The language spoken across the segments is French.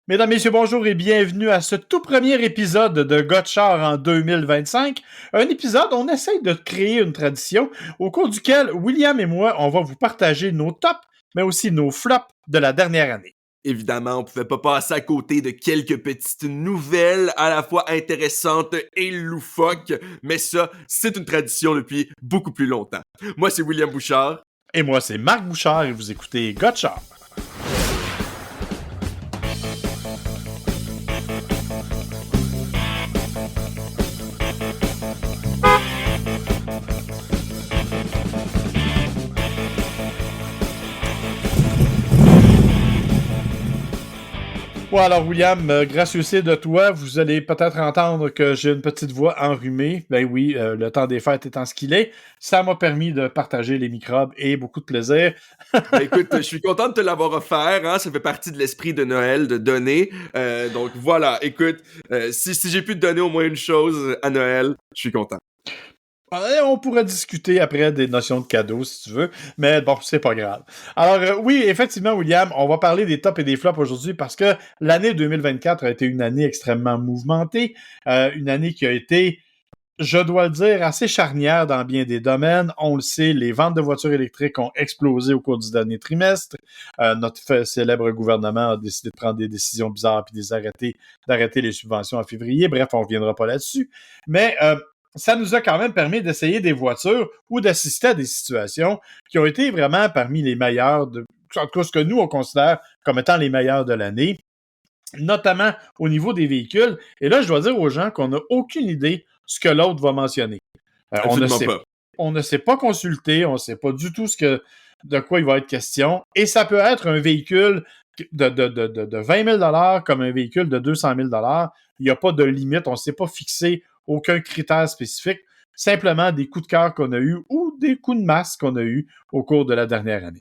Mesdames, Messieurs, bonjour et bienvenue à ce tout premier épisode de Gotchard en 2025. Un épisode où on essaye de créer une tradition au cours duquel William et moi, on va vous partager nos tops, mais aussi nos flops de la dernière année. Évidemment, on pouvait pas passer à côté de quelques petites nouvelles à la fois intéressantes et loufoques, mais ça, c'est une tradition depuis beaucoup plus longtemps. Moi, c'est William Bouchard. Et moi, c'est Marc Bouchard et vous écoutez Gotchard. Bon, alors, William, gracieuseté de toi, vous allez peut-être entendre que j'ai une petite voix enrhumée. Ben oui, le temps des fêtes étant ce qu'il est, ça m'a permis de partager les microbes et beaucoup de plaisir. Ben écoute, je suis content de te l'avoir offert, hein, ça fait partie de l'esprit de Noël, de donner. Donc voilà, écoute, si j'ai pu te donner au moins une chose à Noël, je suis content. On pourrait discuter après des notions de cadeaux, si tu veux, mais bon, c'est pas grave. Alors, oui, effectivement, William, on va parler des tops et des flops aujourd'hui parce que l'année 2024 a été une année extrêmement mouvementée, une année qui a été, je dois le dire, assez charnière dans bien des domaines. On le sait, les ventes de voitures électriques ont explosé au cours du dernier trimestre. Notre célèbre gouvernement a décidé de prendre des décisions bizarres puis d'arrêter les subventions en février. Bref, on ne reviendra pas là-dessus. Mais ça nous a quand même permis d'essayer des voitures ou d'assister à des situations qui ont été vraiment parmi les meilleures, en tout cas ce que nous, on considère comme étant les meilleures de l'année, notamment au niveau des véhicules. Et là, je dois dire aux gens qu'on n'a aucune idée ce que l'autre va mentionner. Absolument pas. On ne s'est pas consulté, on ne sait pas du tout de quoi il va être question. Et ça peut être un véhicule de 20 000 comme un véhicule de 200 000 Il n'y a pas de limite, on ne s'est pas fixé aucun critère spécifique, simplement des coups de cœur qu'on a eus ou des coups de masse qu'on a eus au cours de la dernière année.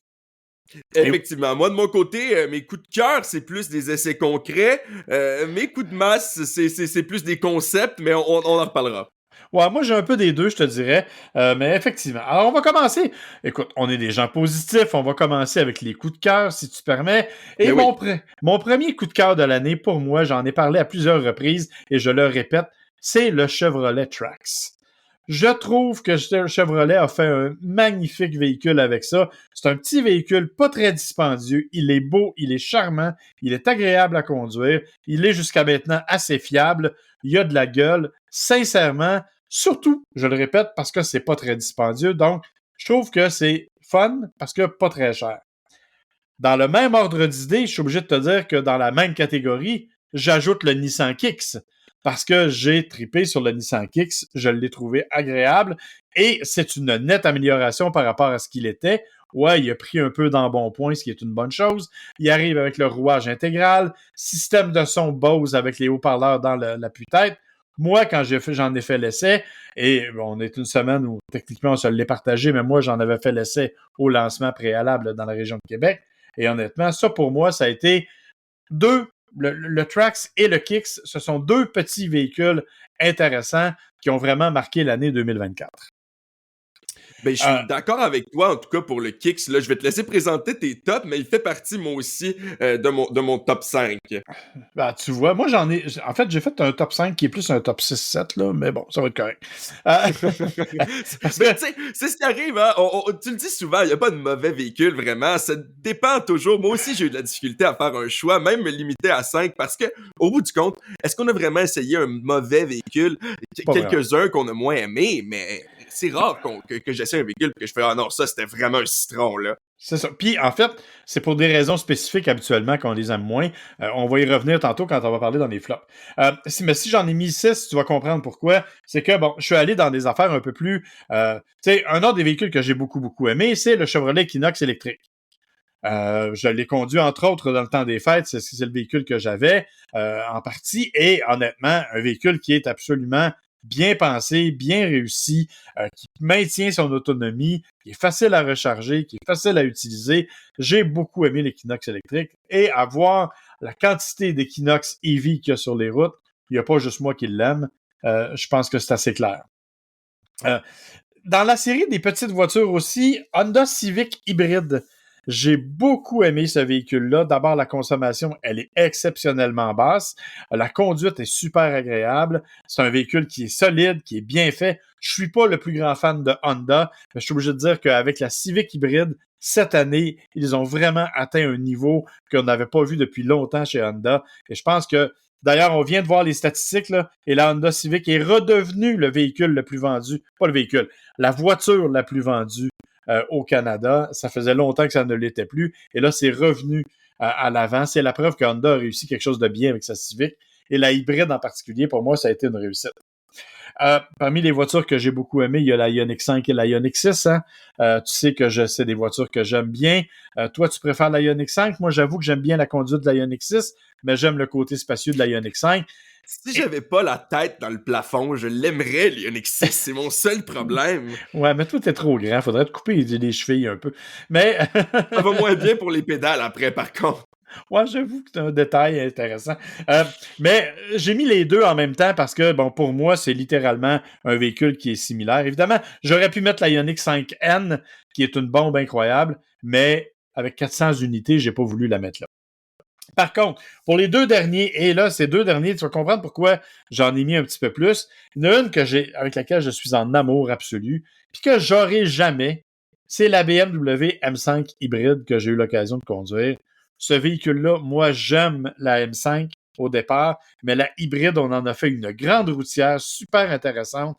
Effectivement. Moi, de mon côté, mes coups de cœur, c'est plus des essais concrets. Mes coups de masse, c'est plus des concepts, mais on en reparlera. Ouais, moi j'ai un peu des deux, je te dirais. Mais effectivement. Alors, on va commencer. Écoute, on est des gens positifs. On va commencer avec les coups de cœur, si tu permets. Et Mais mon premier coup de cœur de l'année, pour moi, j'en ai parlé à plusieurs reprises et je le répète, c'est le Chevrolet Trax. Je trouve que Chevrolet a fait un magnifique véhicule avec ça. C'est un petit véhicule pas très dispendieux. Il est beau, il est charmant, il est agréable à conduire. Il est jusqu'à maintenant assez fiable. Il a de la gueule. Sincèrement, surtout, je le répète, parce que c'est pas très dispendieux. Donc, je trouve que c'est fun parce que pas très cher. Dans le même ordre d'idée, je suis obligé de te dire que dans la même catégorie, j'ajoute le Nissan Kicks parce que j'ai tripé sur le Nissan Kicks, je l'ai trouvé agréable et c'est une nette amélioration par rapport à ce qu'il était. Ouais, il a pris un peu d'embonpoint, ce qui est une bonne chose. Il arrive avec le rouage intégral, système de son Bose avec les haut-parleurs dans l'appui-tête. Moi, quand j'en ai fait l'essai, et on est une semaine où techniquement on se l'est partagé, mais moi, j'en avais fait l'essai au lancement préalable dans la région de Québec. Et honnêtement, ça pour moi, ça a été le Trax et le Kicks, ce sont deux petits véhicules intéressants qui ont vraiment marqué l'année 2024. Ben, je suis d'accord avec toi, en tout cas pour le Kicks. Là, je vais te laisser présenter tes tops, mais il fait partie, moi aussi, de mon top 5. Ben, tu vois, moi, en fait, j'ai fait un top 5 qui est plus un top 6-7, là, mais bon, ça va être correct. Parce Mais que, tu sais, c'est ce qui arrive, hein? Tu le dis souvent, il n'y a pas de mauvais véhicule, vraiment. Ça dépend toujours. Moi aussi, j'ai eu de la difficulté à faire un choix, même me limiter à 5, parce que, au bout du compte, est-ce qu'on a vraiment essayé un mauvais véhicule? Quelques-uns qu'on a moins aimés, mais c'est rare que j'essaie un véhicule et que je fais « Ah non, ça, c'était vraiment un citron, là. » c'est ça. Puis, en fait, c'est pour des raisons spécifiques habituellement qu'on les aime moins. On va y revenir tantôt quand on va parler dans les flops. Mais si j'en ai mis 6, tu vas comprendre pourquoi. C'est que, bon, je suis allé dans des affaires un peu plus... tu sais, un autre des véhicules que j'ai beaucoup, beaucoup aimé, c'est le Chevrolet Equinox électrique. Je l'ai conduit, entre autres, dans le temps des fêtes. C'est le véhicule que j'avais en partie. Et honnêtement, un véhicule qui est absolument bien pensé, bien réussi, qui maintient son autonomie, qui est facile à recharger, qui est facile à utiliser. J'ai beaucoup aimé l'Equinox électrique. Et à voir la quantité d'Equinox EV qu'il y a sur les routes, il n'y a pas juste moi qui l'aime. Je pense que c'est assez clair. Dans la série des petites voitures aussi, Honda Civic hybride. J'ai beaucoup aimé ce véhicule-là. D'abord, la consommation, elle est exceptionnellement basse. La conduite est super agréable. C'est un véhicule qui est solide, qui est bien fait. Je suis pas le plus grand fan de Honda, mais je suis obligé de dire qu'avec la Civic hybride, cette année, ils ont vraiment atteint un niveau qu'on n'avait pas vu depuis longtemps chez Honda. Et je pense que, d'ailleurs, on vient de voir les statistiques, là, et la Honda Civic est redevenue le véhicule le plus vendu, pas le véhicule, la voiture la plus vendue au Canada. Ça faisait longtemps que ça ne l'était plus. Et là, c'est revenu à l'avant. C'est la preuve que Honda a réussi quelque chose de bien avec sa Civic. Et la hybride en particulier, pour moi, ça a été une réussite. Parmi les voitures que j'ai beaucoup aimées, il y a la Ioniq 5 et la Ioniq 6. Hein? Tu sais que c'est des voitures que j'aime bien. Toi, tu préfères la Ioniq 5. Moi, j'avoue que j'aime bien la conduite de la Ioniq 6, mais j'aime le côté spacieux de la Ioniq 5. Si j'avais pas la tête dans le plafond, je l'aimerais, l'Ioniq 6. C'est mon seul problème. Ouais, mais toi, t'es trop grand. Faudrait te couper les chevilles un peu. Mais Ça va moins bien pour les pédales après, par contre. ouais, j'avoue que c'est un détail intéressant. Mais j'ai mis les deux en même temps parce que, bon, pour moi, c'est littéralement un véhicule qui est similaire. Évidemment, j'aurais pu mettre la Ioniq 5N, qui est une bombe incroyable, mais avec 400 unités, j'ai pas voulu la mettre là. Par contre, pour les deux derniers, et là, ces deux derniers, tu vas comprendre pourquoi j'en ai mis un petit peu plus. Il y en a une avec laquelle je suis en amour absolu, puis que j'aurai jamais, c'est la BMW M5 hybride que j'ai eu l'occasion de conduire. Ce véhicule-là, moi, j'aime la M5 au départ, mais la hybride, on en a fait une grande routière super intéressante,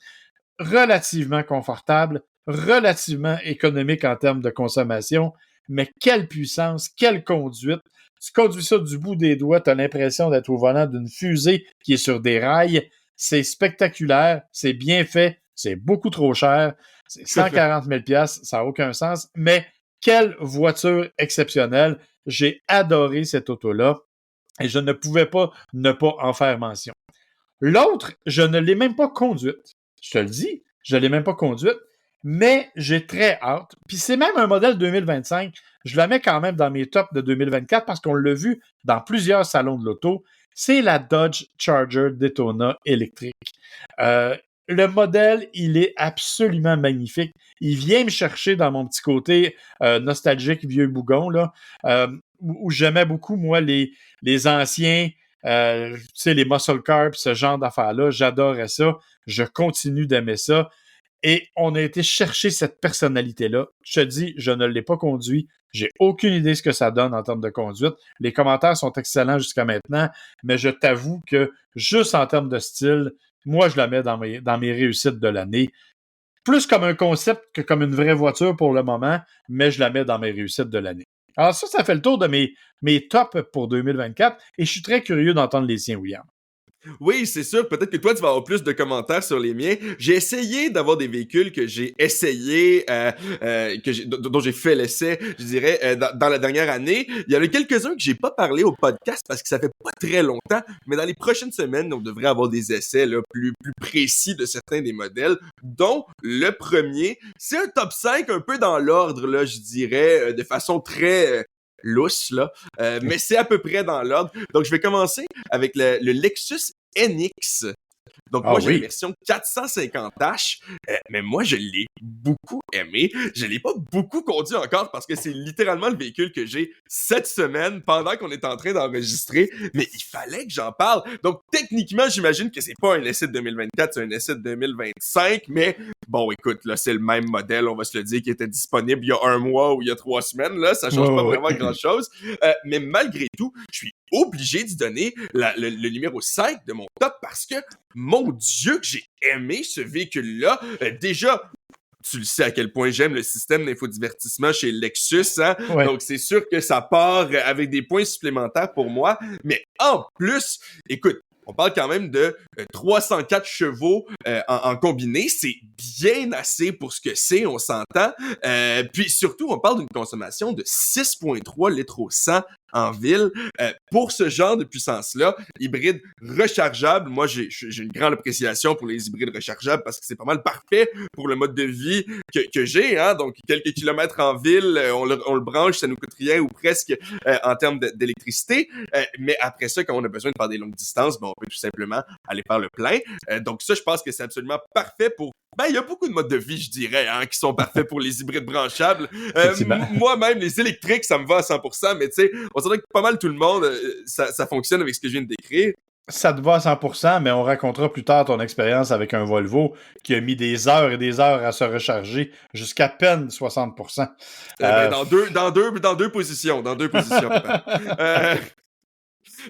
relativement confortable, relativement économique en termes de consommation, mais quelle puissance, quelle conduite. Tu conduis ça du bout des doigts, tu as l'impression d'être au volant d'une fusée qui est sur des rails. C'est spectaculaire, c'est bien fait, c'est beaucoup trop cher. C'est 140 000 $, ça n'a aucun sens. Mais quelle voiture exceptionnelle. J'ai adoré cette auto-là et je ne pouvais pas ne pas en faire mention. L'autre, je ne l'ai même pas conduite. Je te le dis, je ne l'ai même pas conduite, mais j'ai très hâte. Puis c'est même un modèle 2025. Je la mets quand même dans mes tops de 2024 parce qu'on l'a vu dans plusieurs salons de l'auto. C'est la Dodge Charger Daytona électrique. Le modèle, il est absolument magnifique. Il vient me chercher dans mon petit côté nostalgique, vieux bougon, là, où j'aimais beaucoup, moi, les anciens, tu sais, les muscle cars, ce genre d'affaires-là. J'adorais ça. Je continue d'aimer ça. Et on a été chercher cette personnalité-là. Je te dis, je ne l'ai pas conduit. J'ai aucune idée de ce que ça donne en termes de conduite. Les commentaires sont excellents jusqu'à maintenant, mais je t'avoue que juste en termes de style, moi, je la mets dans mes réussites de l'année. Plus comme un concept que comme une vraie voiture pour le moment, mais je la mets dans mes réussites de l'année. Alors ça fait le tour de mes tops pour 2024 et je suis très curieux d'entendre les siens, William. Oui, c'est sûr. Peut-être que toi, tu vas avoir plus de commentaires sur les miens. J'ai essayé d'avoir des véhicules que j'ai essayé, dont j'ai fait l'essai, je dirais, dans la dernière année. Il y en a quelques-uns que j'ai pas parlé au podcast parce que ça fait pas très longtemps. Mais dans les prochaines semaines, on devrait avoir des essais là, plus précis de certains des modèles, dont le premier. C'est un top 5 un peu dans l'ordre, là, je dirais, de façon très lousse, là. Mais c'est à peu près dans l'ordre. Donc, je vais commencer avec le Lexus NX. Donc, moi, j'ai la version 450H, mais moi, je l'ai beaucoup aimé. Je l'ai pas beaucoup conduit encore parce que c'est littéralement le véhicule que j'ai cette semaine pendant qu'on est en train d'enregistrer, mais il fallait que j'en parle. Donc, techniquement, j'imagine que c'est pas un essai de 2024, c'est un essai de 2025, mais bon, écoute, là, c'est le même modèle, on va se le dire, qui était disponible il y a un mois ou il y a 3 semaines, là, ça change pas vraiment grand-chose. Mais malgré tout, je suis obligé d'y donner le numéro 5 de mon top parce que, mon Dieu, que j'ai aimé ce véhicule-là. Déjà, tu le sais à quel point j'aime le système d'infodivertissement chez Lexus, hein? Ouais. Donc, c'est sûr que ça part avec des points supplémentaires pour moi. Mais en plus, écoute, on parle quand même de 304 chevaux en combiné. C'est bien assez pour ce que c'est, on s'entend. Puis surtout, on parle d'une consommation de 6,3 litres au 100 en ville. Pour ce genre de puissance-là, hybride rechargeable, moi, j'ai une grande appréciation pour les hybrides rechargeables parce que c'est pas mal parfait pour le mode de vie que j'ai. Hein? Donc, quelques kilomètres en ville, on le branche, ça nous coûte rien ou presque en termes d'électricité. Mais après ça, quand on a besoin de faire des longues distances, ben, on peut tout simplement aller faire le plein. Donc ça, je pense que c'est absolument parfait pour il y a beaucoup de modes de vie, je dirais, hein, qui sont parfaits pour les hybrides branchables. Effectivement. Moi-même, les électriques, ça me va à 100%, mais tu sais, on dirait que pas mal tout le monde, ça fonctionne avec ce que je viens de décrire. Ça te va à 100%, mais on racontera plus tard ton expérience avec un Volvo qui a mis des heures et des heures à se recharger jusqu'à peine 60%. Dans deux positions, papa.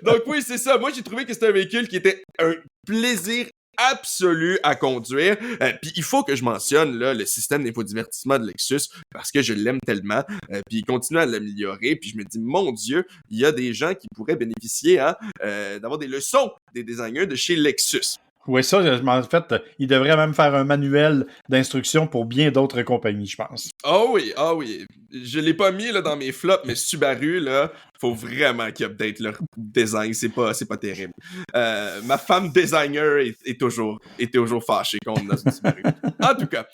Donc oui, c'est ça. Moi, j'ai trouvé que c'était un véhicule qui était un plaisir absolu à conduire. Puis il faut que je mentionne là, le système d'infodivertissement de Lexus parce que je l'aime tellement. Puis il continue à l'améliorer. Puis je me dis, mon Dieu, il y a des gens qui pourraient bénéficier d'avoir des leçons des designers de chez Lexus. Oui, ça, en fait, il devrait même faire un manuel d'instruction pour bien d'autres compagnies, je pense. Ah oui. Je l'ai pas mis là, dans mes flops, mais Subaru, là, faut vraiment qu'ils updatent leur design. C'est pas terrible. Ma femme designer est toujours fâchée qu'on est dans une Subaru. En tout cas,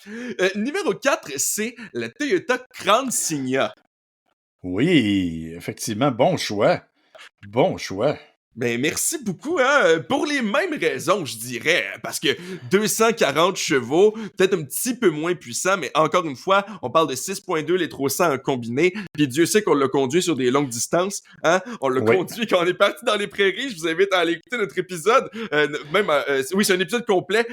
numéro 4, c'est la Toyota Crown Signa. Oui, effectivement, bon choix. Bon choix. Ben merci beaucoup, hein, pour les mêmes raisons, je dirais, parce que 240 chevaux, peut-être un petit peu moins puissant, mais encore une fois, on parle de 6.2 litres au 100 en combiné, puis Dieu sait qu'on l'a conduit sur des longues distances, hein, on l'a conduit quand on est parti dans les prairies, je vous invite à aller écouter notre épisode, oui, c'est un épisode complet,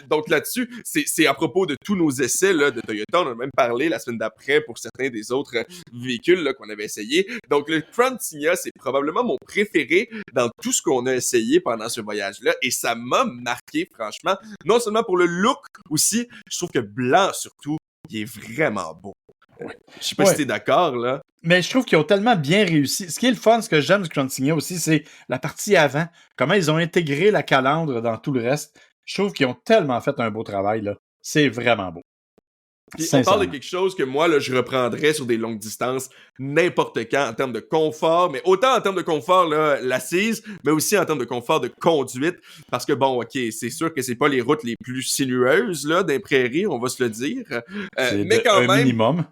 donc là-dessus, c'est à propos de tous nos essais là, de Toyota, on en a même parlé la semaine d'après pour certains des autres véhicules là, qu'on avait essayé, donc le Crown Signa, c'est probablement mon préféré dans tout ce qu'on a essayé pendant ce voyage-là, et ça m'a marqué, franchement, non seulement pour le look aussi, je trouve que blanc, surtout, il est vraiment beau. Je sais pas si t'es d'accord, là. Mais je trouve qu'ils ont tellement bien réussi. Ce qui est le fun, ce que j'aime du Crown Signa aussi, c'est la partie avant. Comment ils ont intégré la calandre dans tout le reste. Je trouve qu'ils ont tellement fait un beau travail, là. C'est vraiment beau. Puis on parle de quelque chose que moi, là, je reprendrais sur des longues distances n'importe quand en termes de confort, mais autant en termes de confort, là, l'assise, mais aussi en termes de confort de conduite, parce que bon, ok, c'est sûr que c'est pas les routes les plus sinueuses, là, des prairies, on va se le dire, mais quand même... minimum.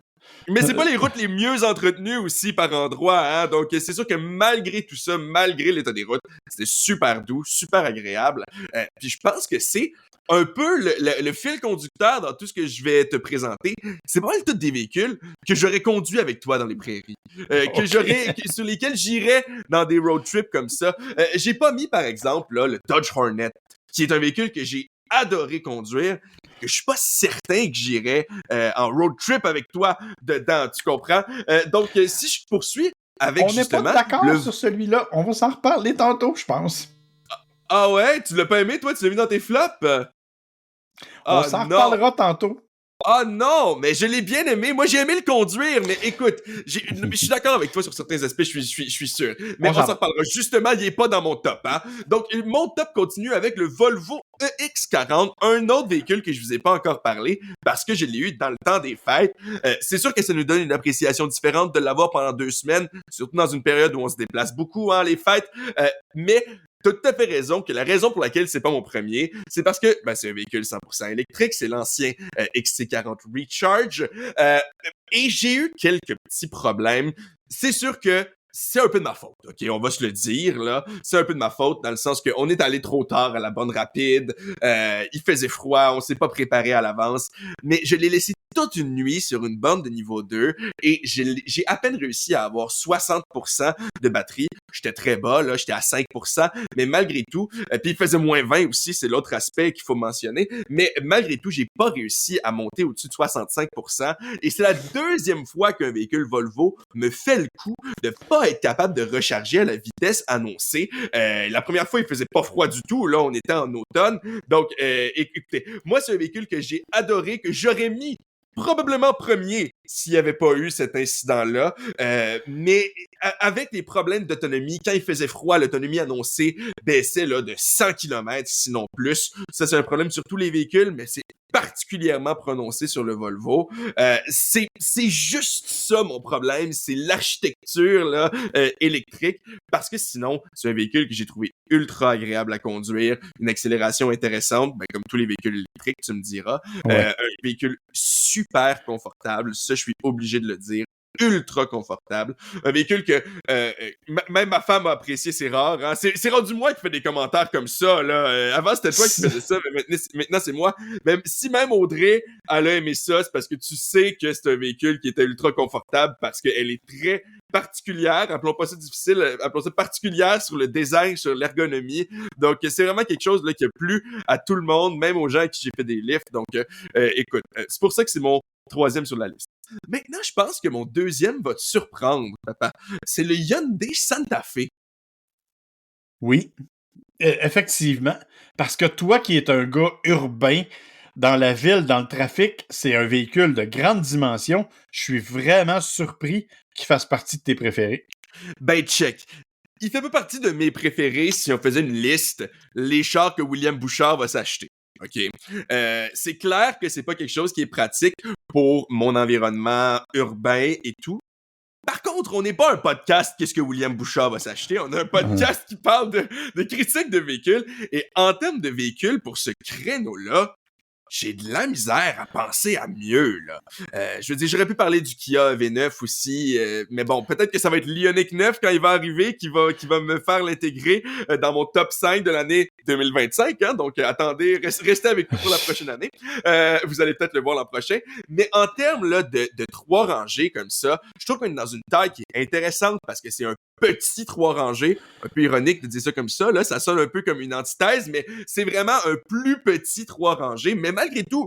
Mais c'est pas les routes les mieux entretenues aussi par endroits, hein, donc c'est sûr que malgré tout ça, malgré l'état des routes, c'était super doux, super agréable, puis je pense que c'est un peu le fil conducteur dans tout ce que je vais te présenter. C'est pas mal tous des véhicules que j'aurais conduit avec toi dans les prairies, sur lesquels j'irais dans des road trips comme ça. J'ai pas mis, par exemple, là, le Dodge Hornet, qui est un véhicule que j'ai adoré conduire, que je suis pas certain que j'irais en road trip avec toi dedans, tu comprends? Donc, si je poursuis avec on n'est pas d'accord sur celui-là. On va s'en reparler tantôt, je pense. Ah ouais? Tu l'as pas aimé, toi? Tu l'as mis dans tes flops? On s'en reparlera tantôt. Ah non, mais je l'ai bien aimé. Moi, j'ai aimé le conduire, mais écoute, je suis d'accord avec toi sur certains aspects, je suis sûr. Mais on s'en reparlera. Justement, il est pas dans mon top, hein. Donc, mon top continue avec le Volvo EX40, un autre véhicule que je vous ai pas encore parlé, parce que je l'ai eu dans le temps des fêtes. C'est sûr que ça nous donne une appréciation différente de l'avoir pendant 2 semaines, surtout dans une période où on se déplace beaucoup, hein, les fêtes. Mais t'as tout à fait raison que la raison pour laquelle c'est pas mon premier, c'est parce que c'est un véhicule 100% électrique, c'est l'ancien XC40 Recharge, et j'ai eu quelques petits problèmes. C'est sûr que c'est un peu de ma faute, ok, on va se le dire, là. C'est un peu de ma faute dans le sens qu'on est allé trop tard à la bonne rapide, il faisait froid, on s'est pas préparé à l'avance, mais je l'ai laissé toute une nuit sur une borne de niveau 2 et j'ai à peine réussi à avoir 60% de batterie. J'étais très bas, là, j'étais à 5%, mais malgré tout, puis il faisait moins 20 aussi, c'est l'autre aspect qu'il faut mentionner, mais malgré tout, j'ai pas réussi à monter au-dessus de 65%, et c'est la deuxième fois qu'un véhicule Volvo me fait le coup de pas être capable de recharger à la vitesse annoncée. La première fois, il faisait pas froid du tout, là, on était en automne, donc écoutez, moi, c'est un véhicule que j'ai adoré, que j'aurais mis probablement premier s'il n'y avait pas eu cet incident-là. Mais avec les problèmes d'autonomie, quand il faisait froid, l'autonomie annoncée baissait là, de 100 km, sinon plus. Ça, c'est un problème sur tous les véhicules, mais c'est particulièrement prononcé sur le Volvo. C'est juste ça mon problème, c'est l'architecture là, électrique, parce que sinon, c'est un véhicule que j'ai trouvé ultra agréable à conduire, une accélération intéressante, comme tous les véhicules électriques, tu me diras. Un véhicule super confortable, ça je suis obligé de le dire. ultra confortable. Un véhicule que même ma femme a apprécié, c'est rare. Hein? C'est rendu moi qui fais des commentaires comme ça. Là. Avant, c'était toi qui faisais ça, mais maintenant c'est moi. Si même Audrey, elle a aimé ça, c'est parce que tu sais que c'est un véhicule qui était ultra confortable parce qu'elle est très particulière, appelons pas ça difficile, appelons ça particulière sur le design, sur l'ergonomie. Donc, c'est vraiment quelque chose là, qui a plu à tout le monde, même aux gens à qui j'ai fait des lifts. Donc, écoute, c'est pour ça que c'est mon troisième sur la liste. Maintenant, je pense que mon deuxième va te surprendre, papa. C'est le Hyundai Santa Fe. Oui, effectivement. Parce que toi qui es un gars urbain, dans la ville, dans le trafic, c'est un véhicule de grande dimension. Je suis vraiment surpris qu'il fasse partie de tes préférés. Ben, check. Il fait pas partie de mes préférés si on faisait une liste, les chars que William Bouchard va s'acheter. OK. C'est clair que c'est pas quelque chose qui est pratique pour mon environnement urbain et tout. Par contre, on n'est pas un podcast qu'est-ce que William Bouchard va s'acheter. On a un podcast qui parle de critique de véhicules. Et en termes de véhicules, pour ce créneau-là, j'ai de la misère à penser à mieux, là. Je veux dire, j'aurais pu parler du Kia V9 aussi, mais bon, peut-être que ça va être l'Ioniq 9 quand il va arriver, qui va me faire l'intégrer dans mon top 5 de l'année 2025, hein, donc attendez, restez avec nous pour la prochaine année. Vous allez peut-être le voir l'an prochain. Mais en termes là, de 3 rangées comme ça, je trouve qu'on est dans une taille qui est intéressante parce que c'est un petit 3 rangées, un peu ironique de dire ça comme ça, là, ça sonne un peu comme une antithèse, mais c'est vraiment un plus petit 3 rangées, mais malgré tout,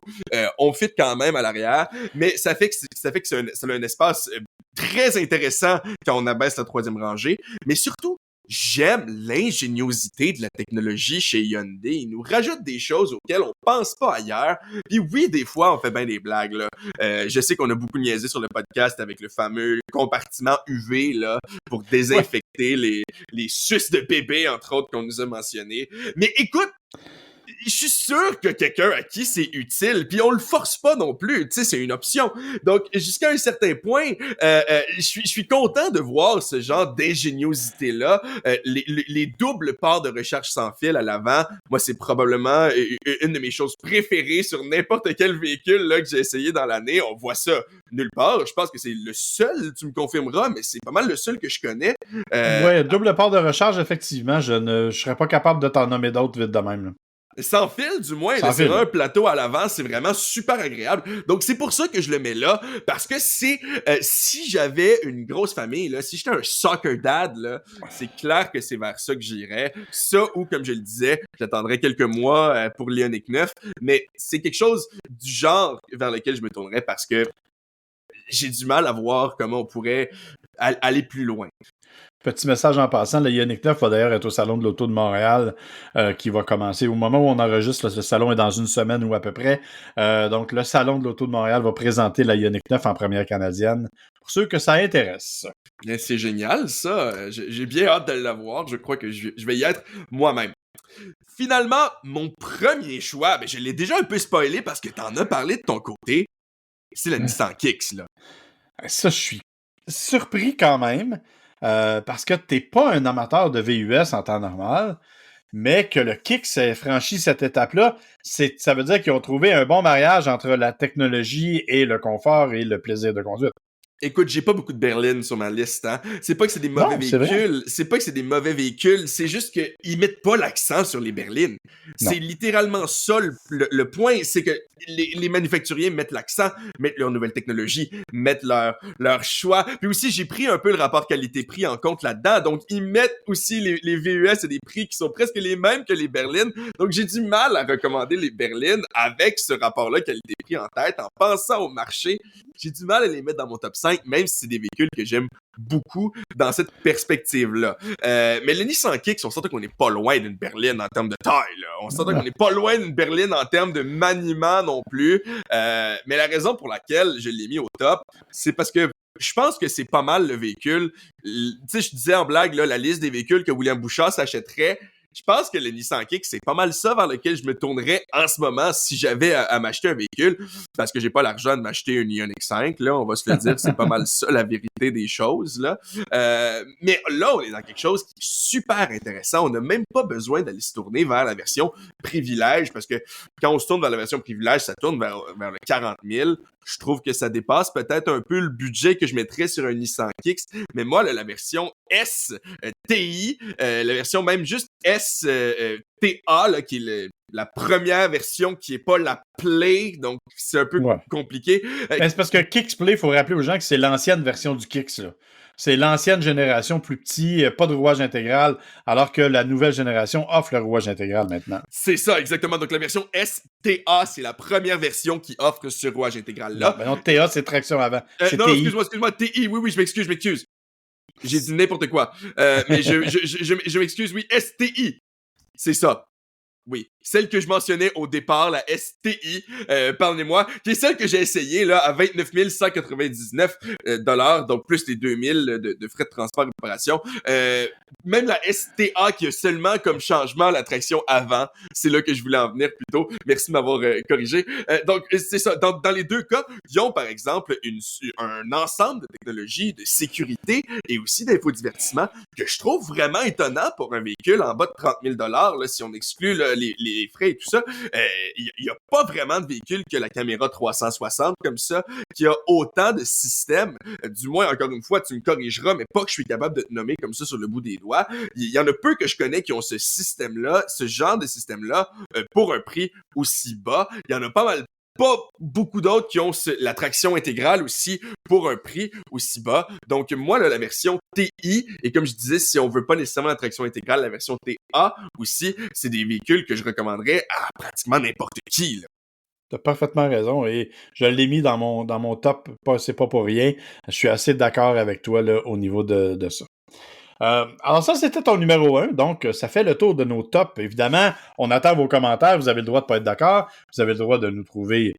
on fit quand même à l'arrière, mais ça fait que ça a un espace très intéressant quand on abaisse la 3e rangée, mais surtout, j'aime l'ingéniosité de la technologie chez Hyundai. Ils nous rajoutent des choses auxquelles on pense pas ailleurs. Puis oui, des fois, on fait bien des blagues, là. Je sais qu'on a beaucoup niaisé sur le podcast avec le fameux compartiment UV, là, pour désinfecter les suces de bébé, entre autres, qu'on nous a mentionnés. Mais écoute, je suis sûr que quelqu'un à qui c'est utile, puis on le force pas non plus, tu sais, c'est une option. Donc, jusqu'à un certain point, je suis content de voir ce genre d'ingéniosité-là. Les doubles ports de recharge sans fil à l'avant, moi, c'est probablement une de mes choses préférées sur n'importe quel véhicule là, que j'ai essayé dans l'année. On voit ça nulle part. Je pense que c'est le seul, tu me confirmeras, mais c'est pas mal le seul que je connais. Ouais, double port de recharge, effectivement, je serais pas capable de t'en nommer d'autres vite de même, là. Sans fil, du moins, là, sur un plateau à l'avant, c'est vraiment super agréable. Donc, c'est pour ça que je le mets là, parce que c'est, si j'avais une grosse famille, là, si j'étais un soccer dad, là, c'est clair que c'est vers ça que j'irais. Ça, ou, comme je le disais, j'attendrais quelques mois pour l'Ioniq 9, mais c'est quelque chose du genre vers lequel je me tournerais parce que j'ai du mal à voir comment on pourrait aller plus loin. Petit message en passant, le Ioniq 9 va d'ailleurs être au Salon de l'Auto de Montréal qui va commencer au moment où on enregistre. Le salon est dans une semaine ou à peu près. Donc, le Salon de l'Auto de Montréal va présenter la Ioniq 9 en première canadienne pour ceux que ça intéresse. Bien, c'est génial, ça. J'ai bien hâte de l'avoir. Je crois que je vais y être moi-même. Finalement, mon premier choix, ben, je l'ai déjà un peu spoilé parce que t'en as parlé de ton côté. C'est la Nissan Kicks, là. Ça, je suis surpris quand même. Parce que t'es pas un amateur de VUS en temps normal, mais que le Kicks ait franchi cette étape-là, ça veut dire qu'ils ont trouvé un bon mariage entre la technologie et le confort et le plaisir de conduite. Écoute, j'ai pas beaucoup de berlines sur ma liste, hein. C'est pas que c'est des mauvais véhicules. C'est pas que c'est des mauvais véhicules. C'est juste qu'ils mettent pas l'accent sur les berlines. C'est littéralement ça le point. C'est que les manufacturiers mettent l'accent, mettent leur nouvelle technologie, mettent leur choix. Puis aussi, j'ai pris un peu le rapport qualité-prix en compte là-dedans. Donc, ils mettent aussi les VUS à des prix qui sont presque les mêmes que les berlines. Donc, j'ai du mal à recommander les berlines avec ce rapport-là qualité-prix en tête, en pensant au marché. J'ai du mal à les mettre dans mon top 5, même si c'est des véhicules que j'aime beaucoup dans cette perspective-là. Mais le Nissan Kicks, on s'entend qu'on n'est pas loin d'une berline en termes de taille, là. On s'entend qu'on n'est pas loin d'une berline en termes de maniement non plus. Mais la raison pour laquelle je l'ai mis au top, c'est parce que je pense que c'est pas mal le véhicule. Tu sais, je disais en blague, là, la liste des véhicules que William Bouchard s'achèterait. je pense que le Nissan Kick, c'est pas mal ça vers lequel je me tournerais en ce moment si j'avais à m'acheter un véhicule, parce que j'ai pas l'argent de m'acheter un Ioniq 5, là, on va se le dire, c'est pas mal ça la vérité des choses, là. Mais là, on est dans quelque chose qui est super intéressant. On n'a même pas besoin d'aller se tourner vers la version privilège, parce que quand on se tourne vers la version privilège, ça tourne vers le 40 000. Je trouve que ça dépasse peut-être un peu le budget que je mettrais sur un Nissan Kicks, mais moi, là, la version S TI, la version même juste S TA, là, qui est la première version qui est pas la Play, donc c'est un peu compliqué. C'est parce que Kicks Play, il faut rappeler aux gens que c'est l'ancienne version du Kicks, là. C'est l'ancienne génération plus petit, pas de rouage intégral, alors que la nouvelle génération offre le rouage intégral maintenant. C'est ça, exactement. Donc la version STA, c'est la première version qui offre ce rouage intégral-là. Non, TA, c'est traction avant. C'est non, TI. excuse-moi, TI. Oui, je m'excuse. J'ai dit n'importe quoi. Mais je m'excuse, oui, STI. C'est ça. Oui, celle que je mentionnais au départ, la STI, pardonnez-moi, qui est celle que j'ai essayée là, à 29 199 $, donc plus les 2000 de frais de transport et d'opération. Même la STA qui a seulement comme changement la traction avant, c'est là que je voulais en venir plus tôt. Merci de m'avoir corrigé. Donc, c'est ça. Dans les deux cas, ils ont par exemple un ensemble de technologies de sécurité et aussi d'infodivertissement que je trouve vraiment étonnant pour un véhicule en bas de 30 000 $, là, si on exclut là, les frais et tout ça. Il y a pas vraiment de véhicule que la caméra 360 comme ça, qui a autant de systèmes. Du moins, encore une fois, tu me corrigeras, mais pas que je suis capable de te nommer comme ça sur le bout des doigts. Il y en a peu que je connais qui ont ce système-là, ce genre de système-là, pour un prix aussi bas. Il y en a pas beaucoup d'autres qui ont la traction intégrale aussi pour un prix aussi bas. Donc, moi, là, la version TI, et comme je disais, si on veut pas nécessairement la traction intégrale, la version TA aussi, c'est des véhicules que je recommanderais à pratiquement n'importe qui, là. T'as parfaitement raison et je l'ai mis dans mon top, c'est pas pour rien. Je suis assez d'accord avec toi là, au niveau de ça. Alors ça, c'était ton numéro 1, donc ça fait le tour de nos tops. Évidemment, on attend vos commentaires, vous avez le droit de pas être d'accord, vous avez le droit de nous trouver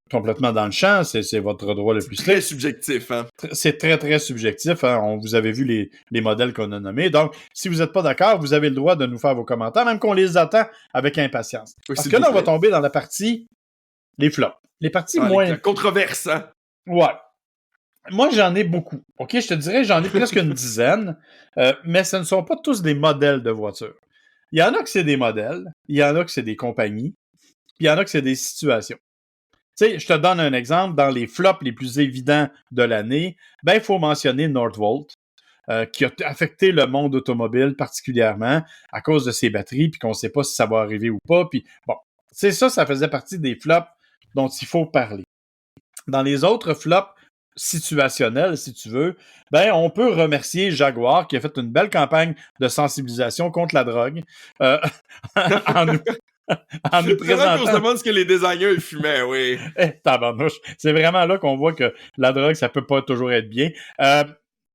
complètement dans le champ, c'est votre droit le plus très subjectif, hein? C'est très, très subjectif, hein? Vous avez vu les modèles qu'on a nommés, donc si vous n'êtes pas d'accord, vous avez le droit de nous faire vos commentaires, même qu'on les attend avec impatience. Parce que là, on va tomber dans la partie les flops. Les parties moins... La controverse, hein? Ouais. Moi, j'en ai beaucoup. OK, je te dirais, j'en ai presque une dizaine, mais ce ne sont pas tous des modèles de voitures. Il y en a que c'est des modèles, il y en a que c'est des compagnies, puis il y en a que c'est des situations. Tu sais, je te donne un exemple. Dans les flops les plus évidents de l'année, il faut mentionner Northvolt, qui a affecté le monde automobile particulièrement à cause de ses batteries, puis qu'on ne sait pas si ça va arriver ou pas. Puis bon, c'est ça faisait partie des flops dont il faut parler. Dans les autres flops situationnels, si tu veux, on peut remercier Jaguar qui a fait une belle campagne de sensibilisation contre la drogue en nous présentant... qu'on se demande ce que les designers fumaient, oui. Tabarnouche. C'est vraiment là qu'on voit que la drogue, ça peut pas toujours être bien.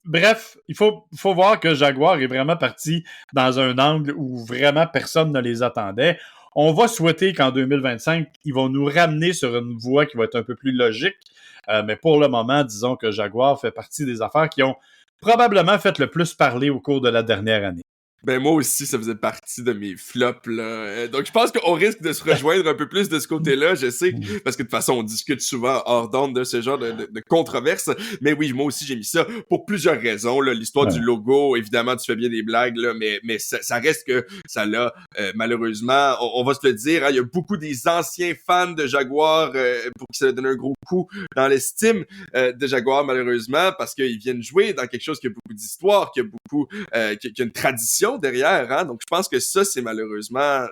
Bref, il faut voir que Jaguar est vraiment parti dans un angle où vraiment personne ne les attendait. On va souhaiter qu'en 2025, ils vont nous ramener sur une voie qui va être un peu plus logique. Mais pour le moment, disons que Jaguar fait partie des affaires qui ont probablement fait le plus parler au cours de la dernière année. Moi aussi, ça faisait partie de mes flops, là. Donc, je pense qu'on risque de se rejoindre un peu plus de ce côté-là, je sais, parce que de toute façon, on discute souvent hors d'onde de ce genre de controverse. Mais oui, moi aussi, j'ai mis ça pour plusieurs raisons, là. L'histoire du logo, évidemment, tu fais bien des blagues, là, mais ça reste que ça l'a, malheureusement, on va se le dire, hein, il y a beaucoup des anciens fans de Jaguar pour qui ça a donné un gros coup dans l'estime de Jaguar, malheureusement, parce qu'ils viennent jouer dans quelque chose qui a beaucoup d'histoire, qui a beaucoup, qui a une tradition derrière, hein. Donc je pense que ça, c'est malheureusement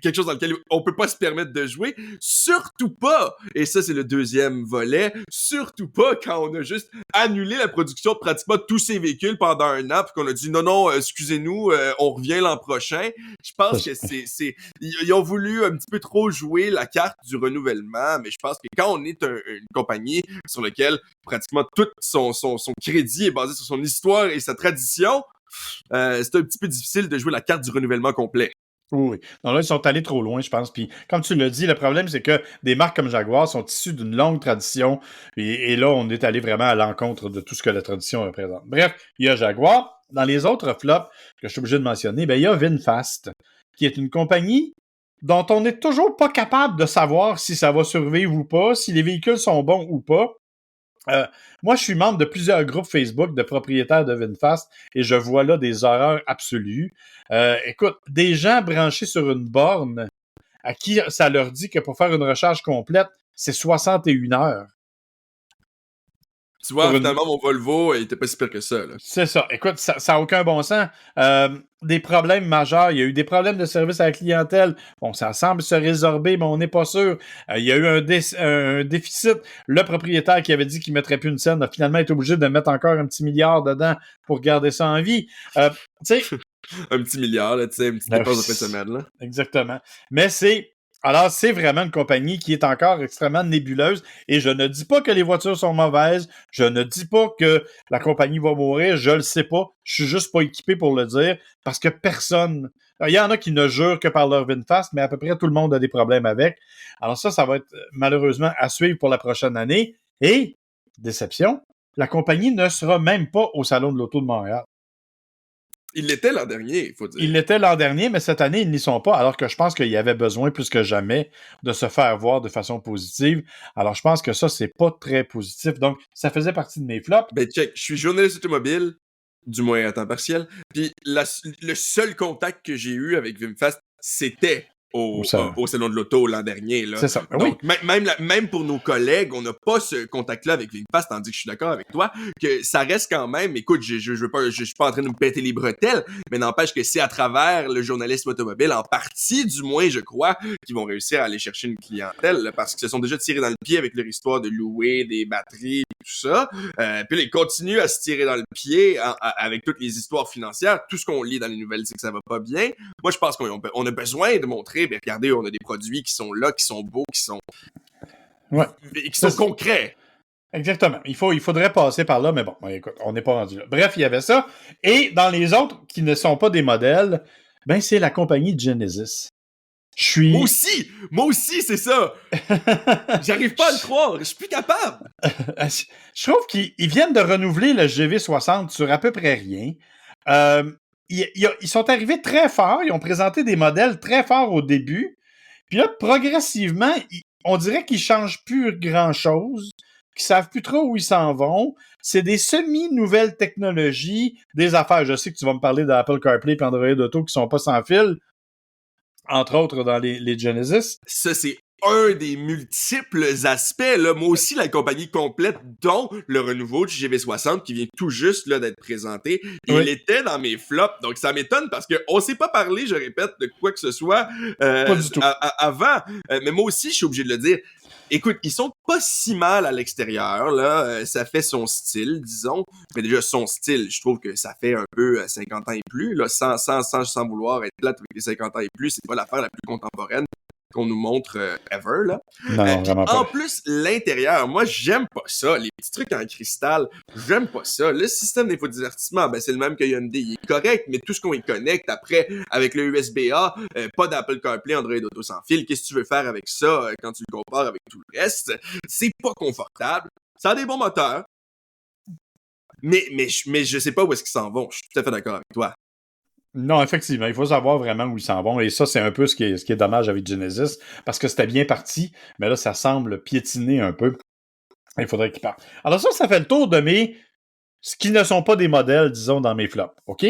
quelque chose dans lequel on peut pas se permettre de jouer, surtout pas, et ça c'est le deuxième volet, surtout pas quand on a juste annulé la production de pratiquement tous ces véhicules pendant un an, puis qu'on a dit non, excusez-nous, on revient l'an prochain. Je pense que ils ont voulu un petit peu trop jouer la carte du renouvellement, mais je pense que quand on est une compagnie sur laquelle pratiquement tout son crédit est basé sur son histoire et sa tradition, c'est un petit peu difficile de jouer la carte du renouvellement complet. Oui, oui. Non, là, ils sont allés trop loin, je pense. Puis, comme tu l'as dit, le problème, c'est que des marques comme Jaguar sont issues d'une longue tradition. Et là, on est allé vraiment à l'encontre de tout ce que la tradition représente. Bref, il y a Jaguar. Dans les autres flops que je suis obligé de mentionner, ben, il y a VinFast, qui est une compagnie dont on n'est toujours pas capable de savoir si ça va survivre ou pas, si les véhicules sont bons ou pas. Euh, Moi, je suis membre de plusieurs groupes Facebook de propriétaires de VinFast et je vois là des horreurs absolues. Écoute, des gens branchés sur une borne à qui ça leur dit que pour faire une recharge complète, c'est 61 heures. Tu Pour vois, une... finalement, mon Volvo, il était pas si pire que ça, là. C'est ça. Écoute, ça n'a aucun bon sens. Des problèmes majeurs. Il y a eu des problèmes de service à la clientèle. Bon, ça semble se résorber, mais on n'est pas sûr. Il y a eu un déficit. Le propriétaire qui avait dit qu'il ne mettrait plus une scène a finalement été obligé de mettre encore un petit milliard dedans pour garder ça en vie. Tu sais... Un petit milliard, là, tu sais, une petite dépense de fin de semaine, là. Exactement. Mais c'est vraiment une compagnie qui est encore extrêmement nébuleuse et je ne dis pas que les voitures sont mauvaises, je ne dis pas que la compagnie va mourir, je le sais pas, je suis juste pas équipé pour le dire parce que personne... Il y en a qui ne jurent que par leur VinFast, mais à peu près tout le monde a des problèmes avec. Alors ça va être malheureusement à suivre pour la prochaine année et, déception, la compagnie ne sera même pas au Salon de l'Auto de Montréal. Il l'était l'an dernier, il faut dire. Ils l'étaient l'an dernier, mais cette année, ils n'y sont pas, alors que je pense qu'il y avait besoin plus que jamais de se faire voir de façon positive. Alors, je pense que ça, c'est pas très positif. Donc, ça faisait partie de mes flops. Ben, check, je suis journaliste automobile, du moins à temps partiel, puis le seul contact que j'ai eu avec VinFast, c'était au Salon de l'Auto l'an dernier, là. C'est ça. Donc, Oui. même pour nos collègues, on n'a pas ce contact-là avec VinFast, tandis que je suis d'accord avec toi, que ça reste quand même, écoute, je suis pas en train de me péter les bretelles, mais n'empêche que c'est à travers le journalisme automobile, en partie du moins, je crois, qu'ils vont réussir à aller chercher une clientèle, là, parce qu'ils se sont déjà tirés dans le pied avec leur histoire de louer des batteries, tout ça. Puis là, ils continuent à se tirer dans le pied avec toutes les histoires financières. Tout ce qu'on lit dans les nouvelles, c'est que ça va pas bien. Moi, je pense qu'on a besoin de montrer, ben regardez, on a des produits qui sont là, qui sont beaux, qui sont concrets. Exactement. Il faudrait passer par là, mais bon, écoute, on n'est pas rendu là. Bref, il y avait ça. Et dans les autres qui ne sont pas des modèles, ben c'est la compagnie Genesis. Moi aussi, c'est ça. J'arrive pas à le croire. Je suis plus capable. Je trouve qu'ils viennent de renouveler le GV60 sur à peu près rien. Ils sont arrivés très forts. Ils ont présenté des modèles très forts au début. Puis là, progressivement, on dirait qu'ils changent plus grand-chose, qu'ils savent plus trop où ils s'en vont. C'est des semi-nouvelles technologies, des affaires. Je sais que tu vas me parler d'Apple CarPlay et Android Auto qui sont pas sans fil, entre autres dans les Genesis. Ça, c'est un des multiples aspects, là. Moi aussi, la compagnie complète, dont le renouveau du GV60 qui vient tout juste là d'être présenté, il était dans mes flops. Donc, ça m'étonne parce qu'on s'est pas parlé, je répète, de quoi que ce soit Pas du tout. avant. Mais moi aussi, je suis obligé de le dire. Écoute, ils sont pas si mal à l'extérieur, là. Ça fait son style, disons. Mais déjà, son style, je trouve que ça fait un peu 50 ans et plus, là, sans vouloir être plate avec les 50 ans et plus. C'est pas l'affaire la plus contemporaine qu'on nous montre ever, là. Non, vraiment pas. En plus, l'intérieur, moi, j'aime pas ça. Les petits trucs en cristal, j'aime pas ça. Le système d'infodivertissement, ben, c'est le même que Hyundai. Il est correct, mais tout ce qu'on y connecte après, avec le USB-A, pas d'Apple CarPlay, Android Auto sans fil, qu'est-ce que tu veux faire avec ça quand tu le compares avec tout le reste? C'est pas confortable. Ça a des bons moteurs. Mais je sais pas où est-ce qu'ils s'en vont. Je suis tout à fait d'accord avec toi. Non, effectivement, il faut savoir vraiment où ils s'en vont. Et ça, c'est un peu ce qui est dommage avec Genesis, parce que c'était bien parti, mais là, ça semble piétiner un peu. Il faudrait qu'ils partent. Alors ça fait le tour de ce qui ne sont pas des modèles, disons, dans mes flops. OK?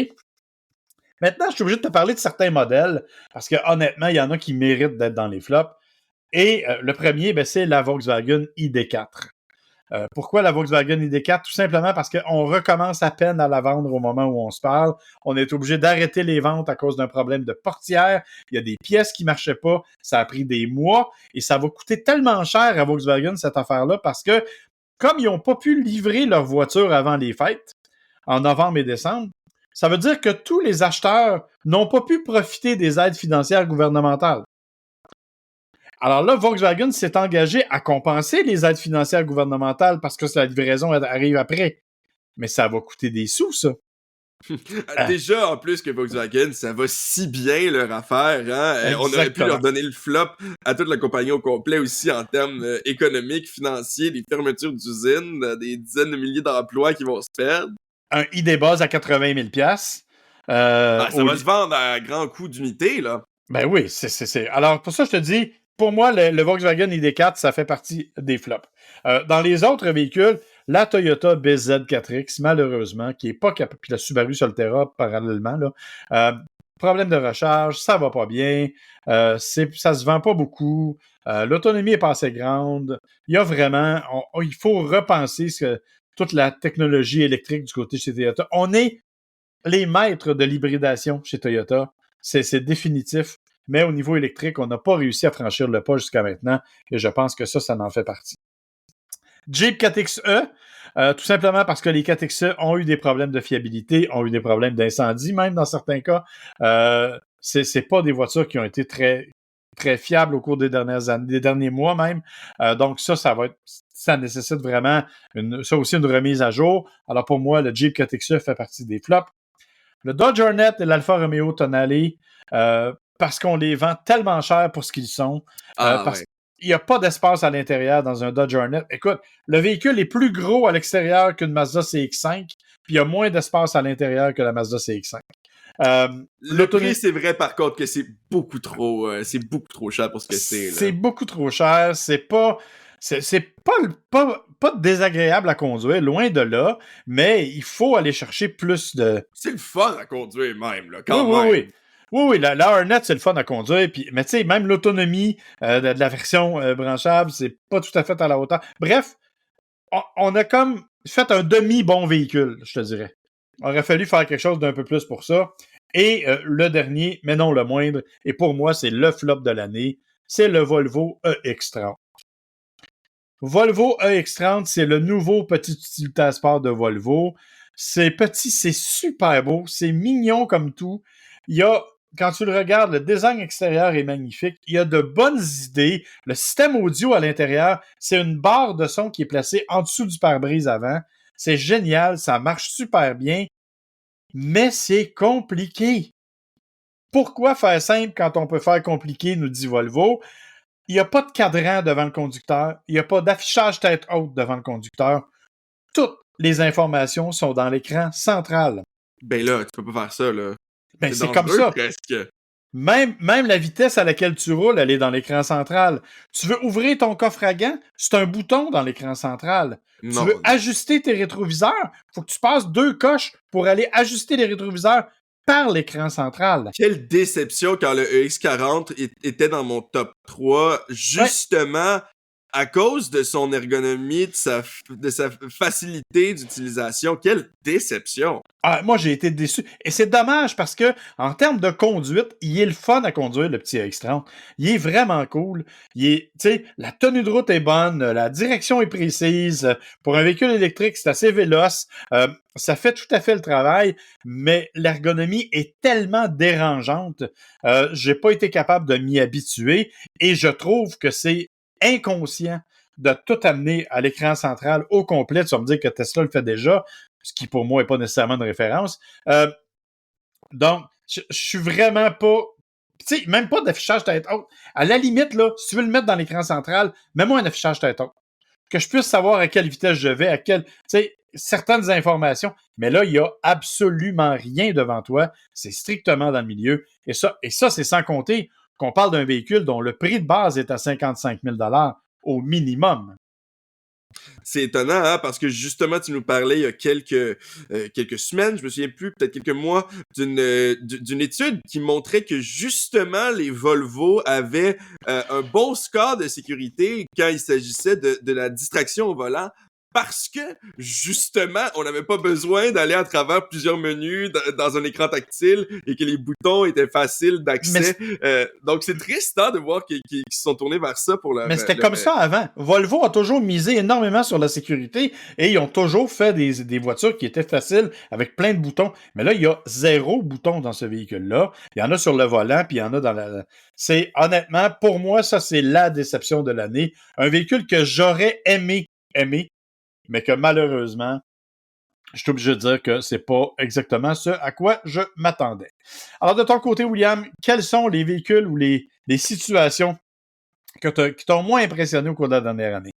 Maintenant, je suis obligé de te parler de certains modèles, parce que honnêtement, il y en a qui méritent d'être dans les flops. Et le premier, ben, c'est la Volkswagen ID4. Pourquoi la Volkswagen ID4? Tout simplement parce qu'on recommence à peine à la vendre au moment où on se parle. On est obligé d'arrêter les ventes à cause d'un problème de portière. Il y a des pièces qui ne marchaient pas. Ça a pris des mois et ça va coûter tellement cher à Volkswagen, cette affaire-là, parce que comme ils n'ont pas pu livrer leur voiture avant les fêtes, en novembre et décembre, ça veut dire que tous les acheteurs n'ont pas pu profiter des aides financières gouvernementales. Alors là, Volkswagen s'est engagé à compenser les aides financières gouvernementales parce que la livraison arrive après. Mais ça va coûter des sous, ça. Déjà, en plus que Volkswagen, ça va si bien leur affaire, hein? On aurait pu leur donner le flop à toute la compagnie au complet aussi en termes économiques, financiers, des fermetures d'usines, des dizaines de milliers d'emplois qui vont se perdre. Un ID-Buzz à 80 000 Ça va se vendre à grands coûts d'unité, là. Ben oui, c'est. Alors, pour ça, je te dis, pour moi, le Volkswagen ID4, ça fait partie des flops. Dans les autres véhicules, la Toyota BZ4X, malheureusement, qui est pas capable, puis la Subaru Solterra, parallèlement, là, problème de recharge, ça va pas bien, ça se vend pas beaucoup, l'autonomie est pas assez grande. Il y a vraiment, il faut repenser toute la technologie électrique du côté de chez Toyota. On est les maîtres de l'hybridation chez Toyota. C'est définitif. Mais au niveau électrique, on n'a pas réussi à franchir le pas jusqu'à maintenant. Et je pense que ça en fait partie. Jeep 4XE, tout simplement parce que les 4XE ont eu des problèmes de fiabilité, ont eu des problèmes d'incendie, même dans certains cas. C'est pas des voitures qui ont été très, très fiables au cours des dernières années, des derniers mois même. Donc ça nécessite vraiment ça aussi une remise à jour. Alors pour moi, le Jeep 4XE fait partie des flops. Le Dodge Hornet et l'Alfa Romeo Tonale, parce qu'on les vend tellement cher pour ce qu'ils sont, parce qu'il n'y a pas d'espace à l'intérieur dans un Dodge Hornet. Écoute, le véhicule est plus gros à l'extérieur qu'une Mazda CX-5, puis il y a moins d'espace à l'intérieur que la Mazda CX-5. Le prix, c'est vrai par contre que c'est beaucoup trop cher pour ce que c'est. C'est beaucoup trop cher. C'est pas désagréable à conduire, loin de là, mais il faut aller chercher plus de... C'est le fun à conduire même, là, quand même. Oui. Oui, la Hornet, c'est le fun à conduire. Mais tu sais, même l'autonomie de la version branchable, c'est pas tout à fait à la hauteur. Bref, on a comme fait un demi-bon véhicule, je te dirais. Il aurait fallu faire quelque chose d'un peu plus pour ça. Et le dernier, mais non le moindre, et pour moi, c'est le flop de l'année, c'est le Volvo EX30. Volvo EX30, c'est le nouveau petit utilitaire sport de Volvo. C'est petit, c'est super beau, c'est mignon comme tout. Quand tu le regardes, le design extérieur est magnifique. Il y a de bonnes idées. Le système audio à l'intérieur, c'est une barre de son qui est placée en dessous du pare-brise avant. C'est génial, ça marche super bien, mais c'est compliqué. Pourquoi faire simple quand on peut faire compliqué, nous dit Volvo? Il n'y a pas de cadran devant le conducteur. Il n'y a pas d'affichage tête haute devant le conducteur. Toutes les informations sont dans l'écran central. Ben là, tu peux pas faire ça, là. Ben, c'est comme ça. Presque. Même la vitesse à laquelle tu roules, elle est dans l'écran central. Tu veux ouvrir ton coffre à gants? C'est un bouton dans l'écran central. Tu veux ajuster tes rétroviseurs? Faut que tu passes 2 coches pour aller ajuster les rétroviseurs par l'écran central. Quelle déception quand le EX40 était dans mon top 3, justement à cause de son ergonomie, de sa facilité d'utilisation. Quelle déception! Moi, j'ai été déçu. Et c'est dommage parce que, en termes de conduite, il est le fun à conduire, le petit EX30. Il est vraiment cool. La tenue de route est bonne, la direction est précise. Pour un véhicule électrique, c'est assez véloce. Ça fait tout à fait le travail, mais l'ergonomie est tellement dérangeante. J'ai pas été capable de m'y habituer et je trouve que c'est inconscient de tout amener à l'écran central au complet. Tu vas me dire que Tesla le fait déjà, ce qui pour moi n'est pas nécessairement une référence. Donc, je suis vraiment pas... Tu sais, même pas d'affichage tête haute. À la limite, là, si tu veux le mettre dans l'écran central, mets-moi un affichage tête haute. Que je puisse savoir à quelle vitesse je vais, tu sais, certaines informations. Mais là, il n'y a absolument rien devant toi. C'est strictement dans le milieu. Et ça c'est sans compter qu'on parle d'un véhicule dont le prix de base est à 55 000 $ au minimum. C'est étonnant, hein, parce que justement, tu nous parlais il y a quelques semaines, je me souviens plus, peut-être quelques mois, d'une étude qui montrait que justement, les Volvo avaient un bon score de sécurité quand il s'agissait de la distraction au volant. Parce que, justement, on n'avait pas besoin d'aller à travers plusieurs menus dans un écran tactile et que les boutons étaient faciles d'accès. Donc, c'est triste de voir qu'ils se sont tournés vers ça pour Mais c'était comme ça avant. Volvo a toujours misé énormément sur la sécurité et ils ont toujours fait des voitures qui étaient faciles avec plein de boutons. Mais là, il y a 0 bouton dans ce véhicule-là. Il y en a sur le volant, puis il y en a dans la... C'est, honnêtement, pour moi, ça, c'est la déception de l'année. Un véhicule que j'aurais aimé, mais que malheureusement, je suis obligé de dire que c'est pas exactement ce à quoi je m'attendais. Alors, de ton côté, William, quels sont les véhicules ou les situations qui t'ont moins impressionné au cours de la dernière année?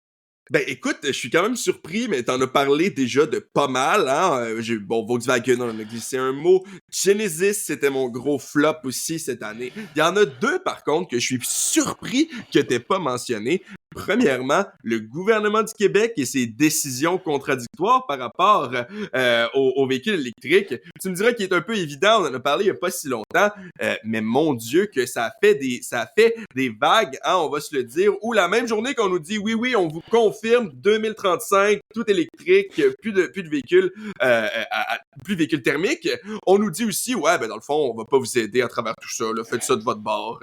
Ben écoute, je suis quand même surpris, mais t'en as parlé déjà de pas mal, hein. Bon, Volkswagen, on en a glissé un mot. Genesis, c'était mon gros flop aussi cette année. Il y en a deux, par contre, que je suis surpris que t'aies pas mentionné. Premièrement, le gouvernement du Québec et ses décisions contradictoires par rapport aux véhicules électriques. Tu me diras qu'il est un peu évident, on en a parlé il y a pas si longtemps, mais mon Dieu que ça a fait des vagues, hein, on va se le dire, où la même journée qu'on nous dit oui, on vous confirme 2035, tout électrique, plus de véhicules, plus de véhicules thermiques, on nous dit aussi ouais, ben dans le fond, on va pas vous aider à travers tout ça, là, faites ça de votre bord,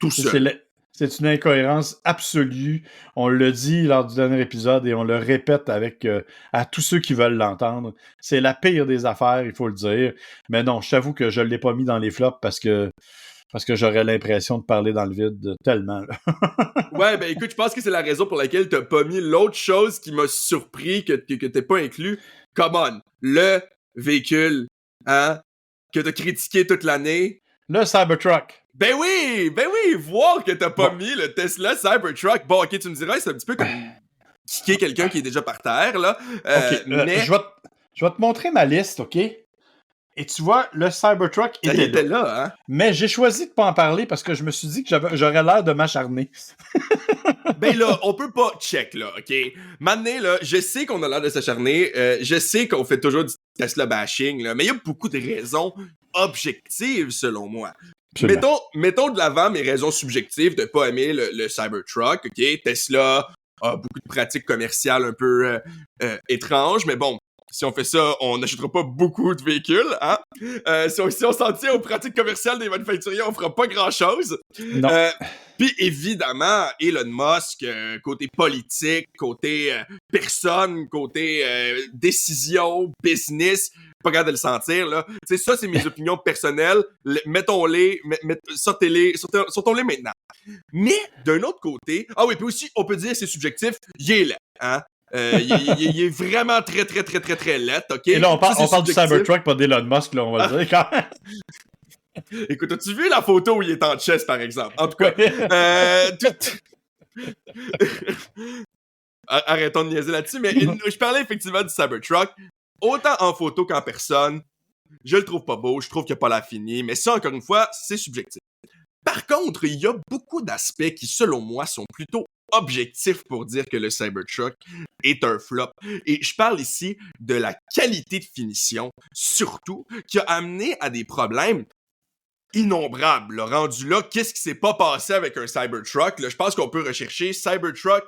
tout seul. C'est une incohérence absolue. On l'a dit lors du dernier épisode et on le répète à tous ceux qui veulent l'entendre. C'est la pire des affaires, il faut le dire. Mais non, je t'avoue que je ne l'ai pas mis dans les flops parce que j'aurais l'impression de parler dans le vide tellement. Là. Ouais, ben écoute, je pense que c'est la raison pour laquelle t'as pas mis l'autre chose qui m'a surpris que t'es pas inclus. Come on, le véhicule, hein, que t'as critiqué toute l'année. Le Cybertruck. Ben oui, voir que t'as pas Bon. mis le Tesla Cybertruck. Bon, ok, tu me diras, c'est un petit peu comme kicker quelqu'un qui est déjà par terre, là. OK, Mais je vais te montrer ma liste, OK? Et tu vois, le Cybertruck il était était là. là, hein. Mais j'ai choisi de pas en parler parce que je me suis dit que j'aurais l'air de m'acharner. Ben là, on peut pas check, là, ok? Maintenant, là, je sais qu'on a l'air de s'acharner, je sais qu'on fait toujours du Tesla bashing, là, mais il y a beaucoup de raisons objectives, selon moi. Mettons de l'avant mes raisons subjectives de pas aimer le Cybertruck, ok? Tesla a beaucoup de pratiques commerciales un peu étranges, mais bon, si on fait ça, on n'achètera pas beaucoup de véhicules, hein? Si on s'en tient aux pratiques commerciales des manufacturiers, on fera pas grand-chose. Non. Puis évidemment, Elon Musk, côté politique, côté personne, côté décision, business, pas capable de le sentir, là. Tu sais, ça, c'est mes opinions personnelles. Mettons-les, sortons-les maintenant. Mais, d'un autre côté, ah oui, puis aussi, on peut dire c'est subjectif, il est laid, hein? Il est vraiment très, très, très, très, très laid, ok? Et là, on parle du subjectif. Cybertruck, pas d'Elon Musk, là, on va le dire quand même. Écoute, as-tu vu la photo où il est en chess, par exemple? En tout cas, arrêtons de niaiser là-dessus, mais je parlais effectivement du Cybertruck. Autant en photo qu'en personne, je le trouve pas beau, je trouve qu'il a pas la finie, mais ça, encore une fois, c'est subjectif. Par contre, il y a beaucoup d'aspects qui, selon moi, sont plutôt objectifs pour dire que le Cybertruck est un flop. Et je parle ici de la qualité de finition, surtout, qui a amené à des problèmes innombrable. Là. Rendu là, qu'est-ce qui s'est pas passé avec un Cybertruck? Là, je pense qu'on peut rechercher Cybertruck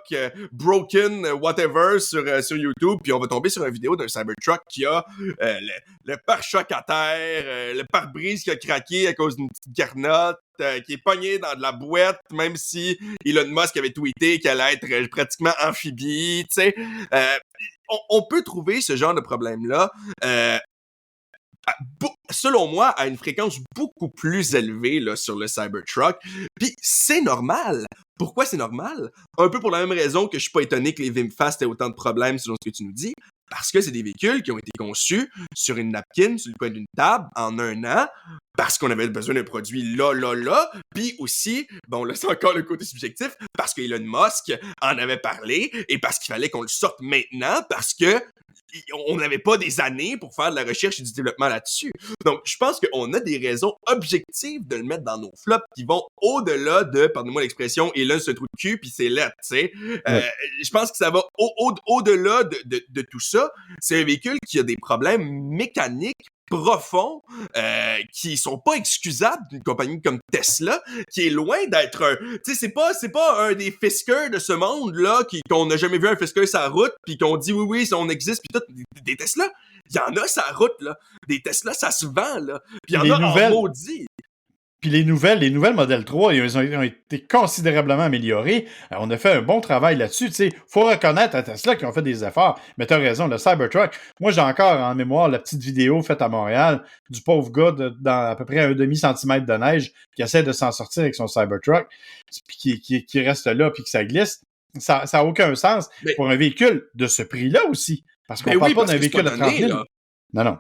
broken whatever sur YouTube, puis on va tomber sur une vidéo d'un Cybertruck qui a le pare-choc à terre, le pare-brise qui a craqué à cause d'une petite garnotte, qui est pogné dans de la boîte, même si Elon Musk avait tweeté qu'elle allait être pratiquement amphibie, tu sais. On peut trouver ce genre de problème-là selon moi, à une fréquence beaucoup plus élevée là, sur le Cybertruck. Puis c'est normal. Pourquoi c'est normal? Un peu pour la même raison que je suis pas étonné que les VinFast aient autant de problèmes selon ce que tu nous dis. Parce que c'est des véhicules qui ont été conçus sur une napkin, sur le coin d'une table, en 1 an, parce qu'on avait besoin d'un produit là. Puis aussi, bon là c'est encore le côté subjectif, parce que Elon Musk en avait parlé, et parce qu'il fallait qu'on le sorte maintenant, parce que on n'avait pas des années pour faire de la recherche et du développement là-dessus. Donc, je pense qu'on a des raisons objectives de le mettre dans nos flops qui vont au-delà de, pardonnez-moi l'expression, et là, c'est un trou de cul, puis c'est laid, tu sais. Je pense que ça va au-delà de tout ça. C'est un véhicule qui a des problèmes mécaniques profonds qui sont pas excusables d'une compagnie comme Tesla, qui est loin d'être un... Tu sais, c'est pas un des Fisker de ce monde-là qu'on n'a jamais vu un Fisker sur la route, puis qu'on dit oui, on existe, puis tout. Des Tesla, il y en a sur la route, là. Des Tesla, ça se vend, là. Puis il y en a en maudit. Puis les nouvelles Model 3, ils ont été considérablement améliorées. On a fait un bon travail là-dessus. Tu sais, faut reconnaître à Tesla qu'ils ont fait des efforts. Mais t'as raison, le Cybertruck. Moi, j'ai encore en mémoire la petite vidéo faite à Montréal du pauvre gars dans à peu près un demi-centimètre de neige qui essaie de s'en sortir avec son Cybertruck, puis qui reste là, puis que ça glisse. Ça a aucun sens pour un véhicule de ce prix-là aussi. Parce qu'on parle pas d'un véhicule de 30 000. Non, non.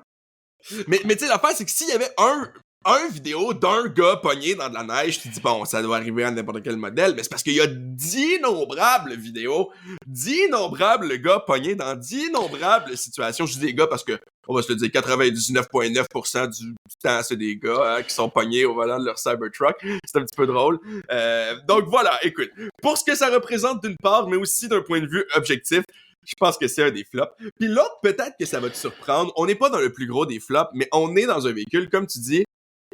Mais tu sais, l'affaire, c'est que s'il y avait un vidéo d'un gars pogné dans de la neige, tu te dis, bon, ça doit arriver à n'importe quel modèle, mais c'est parce qu'il y a d'innombrables vidéos, d'innombrables gars pognés dans d'innombrables situations. Je dis des gars parce que, on va se le dire, 99,9% du temps, c'est des gars qui sont pognés au volant de leur Cybertruck. C'est un petit peu drôle. Donc voilà, écoute, pour ce que ça représente d'une part, mais aussi d'un point de vue objectif, je pense que c'est un des flops. Puis l'autre, peut-être que ça va te surprendre, on n'est pas dans le plus gros des flops, mais on est dans un véhicule, comme tu dis,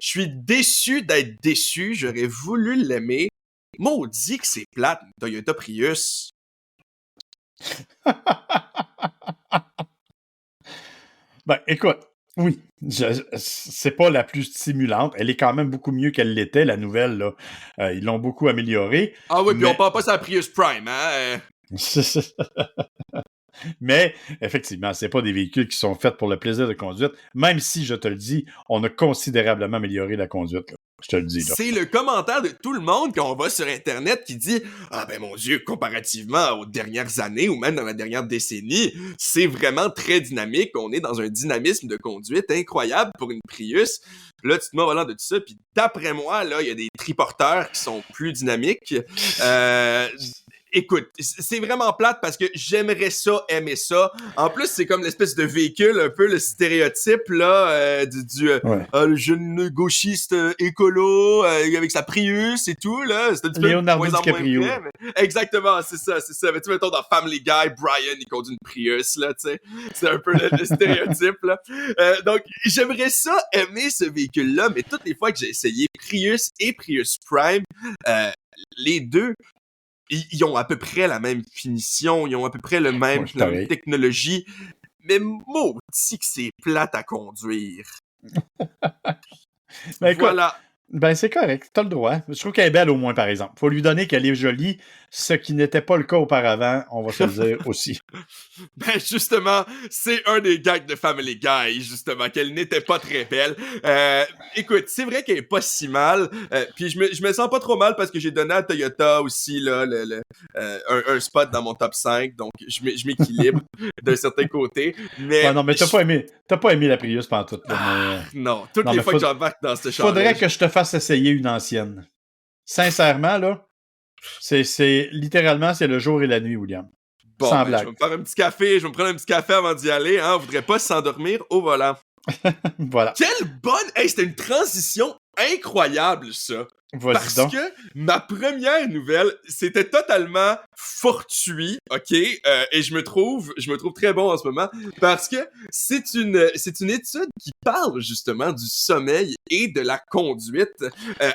je suis déçu d'être déçu, j'aurais voulu l'aimer. Maudit que c'est plate, une Toyota Prius. Ben, écoute, oui, c'est pas la plus stimulante. Elle est quand même beaucoup mieux qu'elle l'était, la nouvelle, là. Ils l'ont beaucoup améliorée. Ah oui, puis mais... on parle pas sur la Prius Prime, hein? Mais, effectivement, c'est pas des véhicules qui sont faits pour le plaisir de conduite, même si, je te le dis, on a considérablement amélioré la conduite, là. Je te le dis, là. C'est le commentaire de tout le monde quand on va sur Internet qui dit « Ah ben mon Dieu, comparativement aux dernières années ou même dans la dernière décennie, c'est vraiment très dynamique. On est dans un dynamisme de conduite incroyable pour une Prius. » Là, tu te mets au volant de tout ça, puis d'après moi, là, il y a des triporteurs qui sont plus dynamiques. Écoute, c'est vraiment plate parce que j'aimerais ça, aimer ça. En plus, c'est comme l'espèce de véhicule, un peu le stéréotype là le jeune gauchiste écolo avec sa Prius et tout là. C'est un petit peu Leonardo DiCaprio. Exactement, c'est ça. Mais tu mettons dans Family Guy, Brian il conduit une Prius là, tu sais. C'est un peu le stéréotype là. Donc j'aimerais ça, aimer ce véhicule-là, mais toutes les fois que j'ai essayé Prius et Prius Prime, les deux ils ont à peu près la même finition, ils ont à peu près la même technologie, mais maudit que c'est plate à conduire. Ben, écoute, voilà. Ben, c'est correct, t'as le droit. Je trouve qu'elle est belle au moins, par exemple. Faut lui donner qu'elle est jolie, ce qui n'était pas le cas auparavant, on va se le dire aussi. Ben, justement, c'est un des gags de Family Guy, justement, qu'elle n'était pas très belle. Écoute, c'est vrai qu'elle est pas si mal, puis je me sens pas trop mal parce que j'ai donné à Toyota aussi, là, un spot dans mon top 5, donc je m'équilibre d'un certain côté, mais... Ouais, non, mais t'as pas aimé la Prius pantoute, là, mais... Non, toutes les fois que j'embarque dans ce champ. Faudrait que je te fasse essayer une ancienne. Sincèrement, là, c'est littéralement, c'est le jour et la nuit, William. Bon, sans ben, blague. je vais me faire un petit café, je vais me prendre un petit café avant d'y aller, hein. On voudrait pas s'endormir au volant. Voilà. Quelle bonne... Hey, c'était une transition incroyable, ça. Parce que ma première nouvelle, c'était totalement fortuit, ok? Et je me trouve très bon en ce moment parce que c'est une étude qui parle justement du sommeil et de la conduite,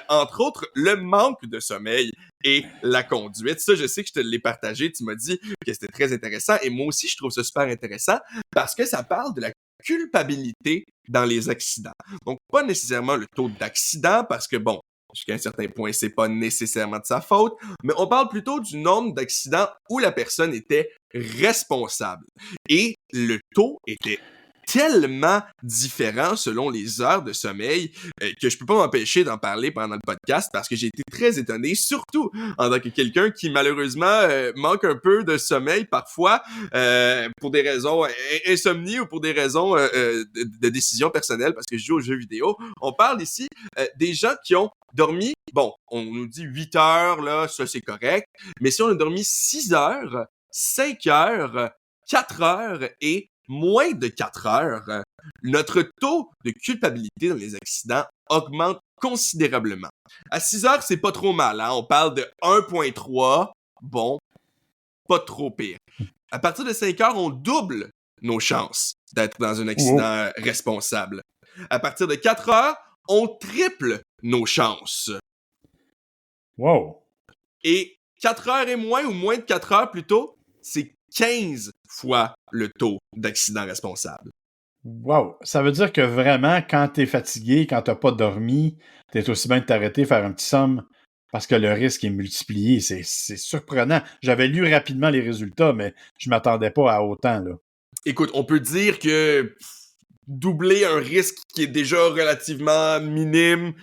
entre autres le manque de sommeil et la conduite. Ça, je sais que je te l'ai partagé, tu m'as dit que c'était très intéressant et moi aussi je trouve ça super intéressant parce que ça parle de la culpabilité dans les accidents. Donc pas nécessairement le taux d'accident parce que bon, jusqu'à un certain point, c'est pas nécessairement de sa faute, mais on parle plutôt du nombre d'accidents où la personne était responsable. Et le taux était tellement différent selon les heures de sommeil que je peux pas m'empêcher d'en parler pendant le podcast parce que j'ai été très étonné, surtout en tant que quelqu'un qui malheureusement manque un peu de sommeil parfois pour des raisons insomnie ou pour des raisons de décision personnelle parce que je joue aux jeux vidéo. On parle ici des gens qui ont dormi, bon, on nous dit 8 heures, là, ça c'est correct, mais si on a dormi 6 heures, 5 heures, 4 heures et moins de 4 heures, notre taux de culpabilité dans les accidents augmente considérablement. À 6 heures, c'est pas trop mal, hein? On parle de 1.3, bon, pas trop pire. À partir de 5 heures, on double nos chances d'être dans un accident responsable. À partir de 4 heures, on triple nos chances. Wow! Et 4 heures et moins, ou moins de 4 heures plutôt, c'est 15 fois le taux d'accident responsable. Wow! Ça veut dire que vraiment, quand t'es fatigué, quand t'as pas dormi, t'es aussi bien de t'arrêter, faire un petit somme, parce que le risque est multiplié. C'est surprenant. J'avais lu rapidement les résultats, mais je m'attendais pas à autant, là. Écoute, on peut dire que doubler un risque qui est déjà relativement minime,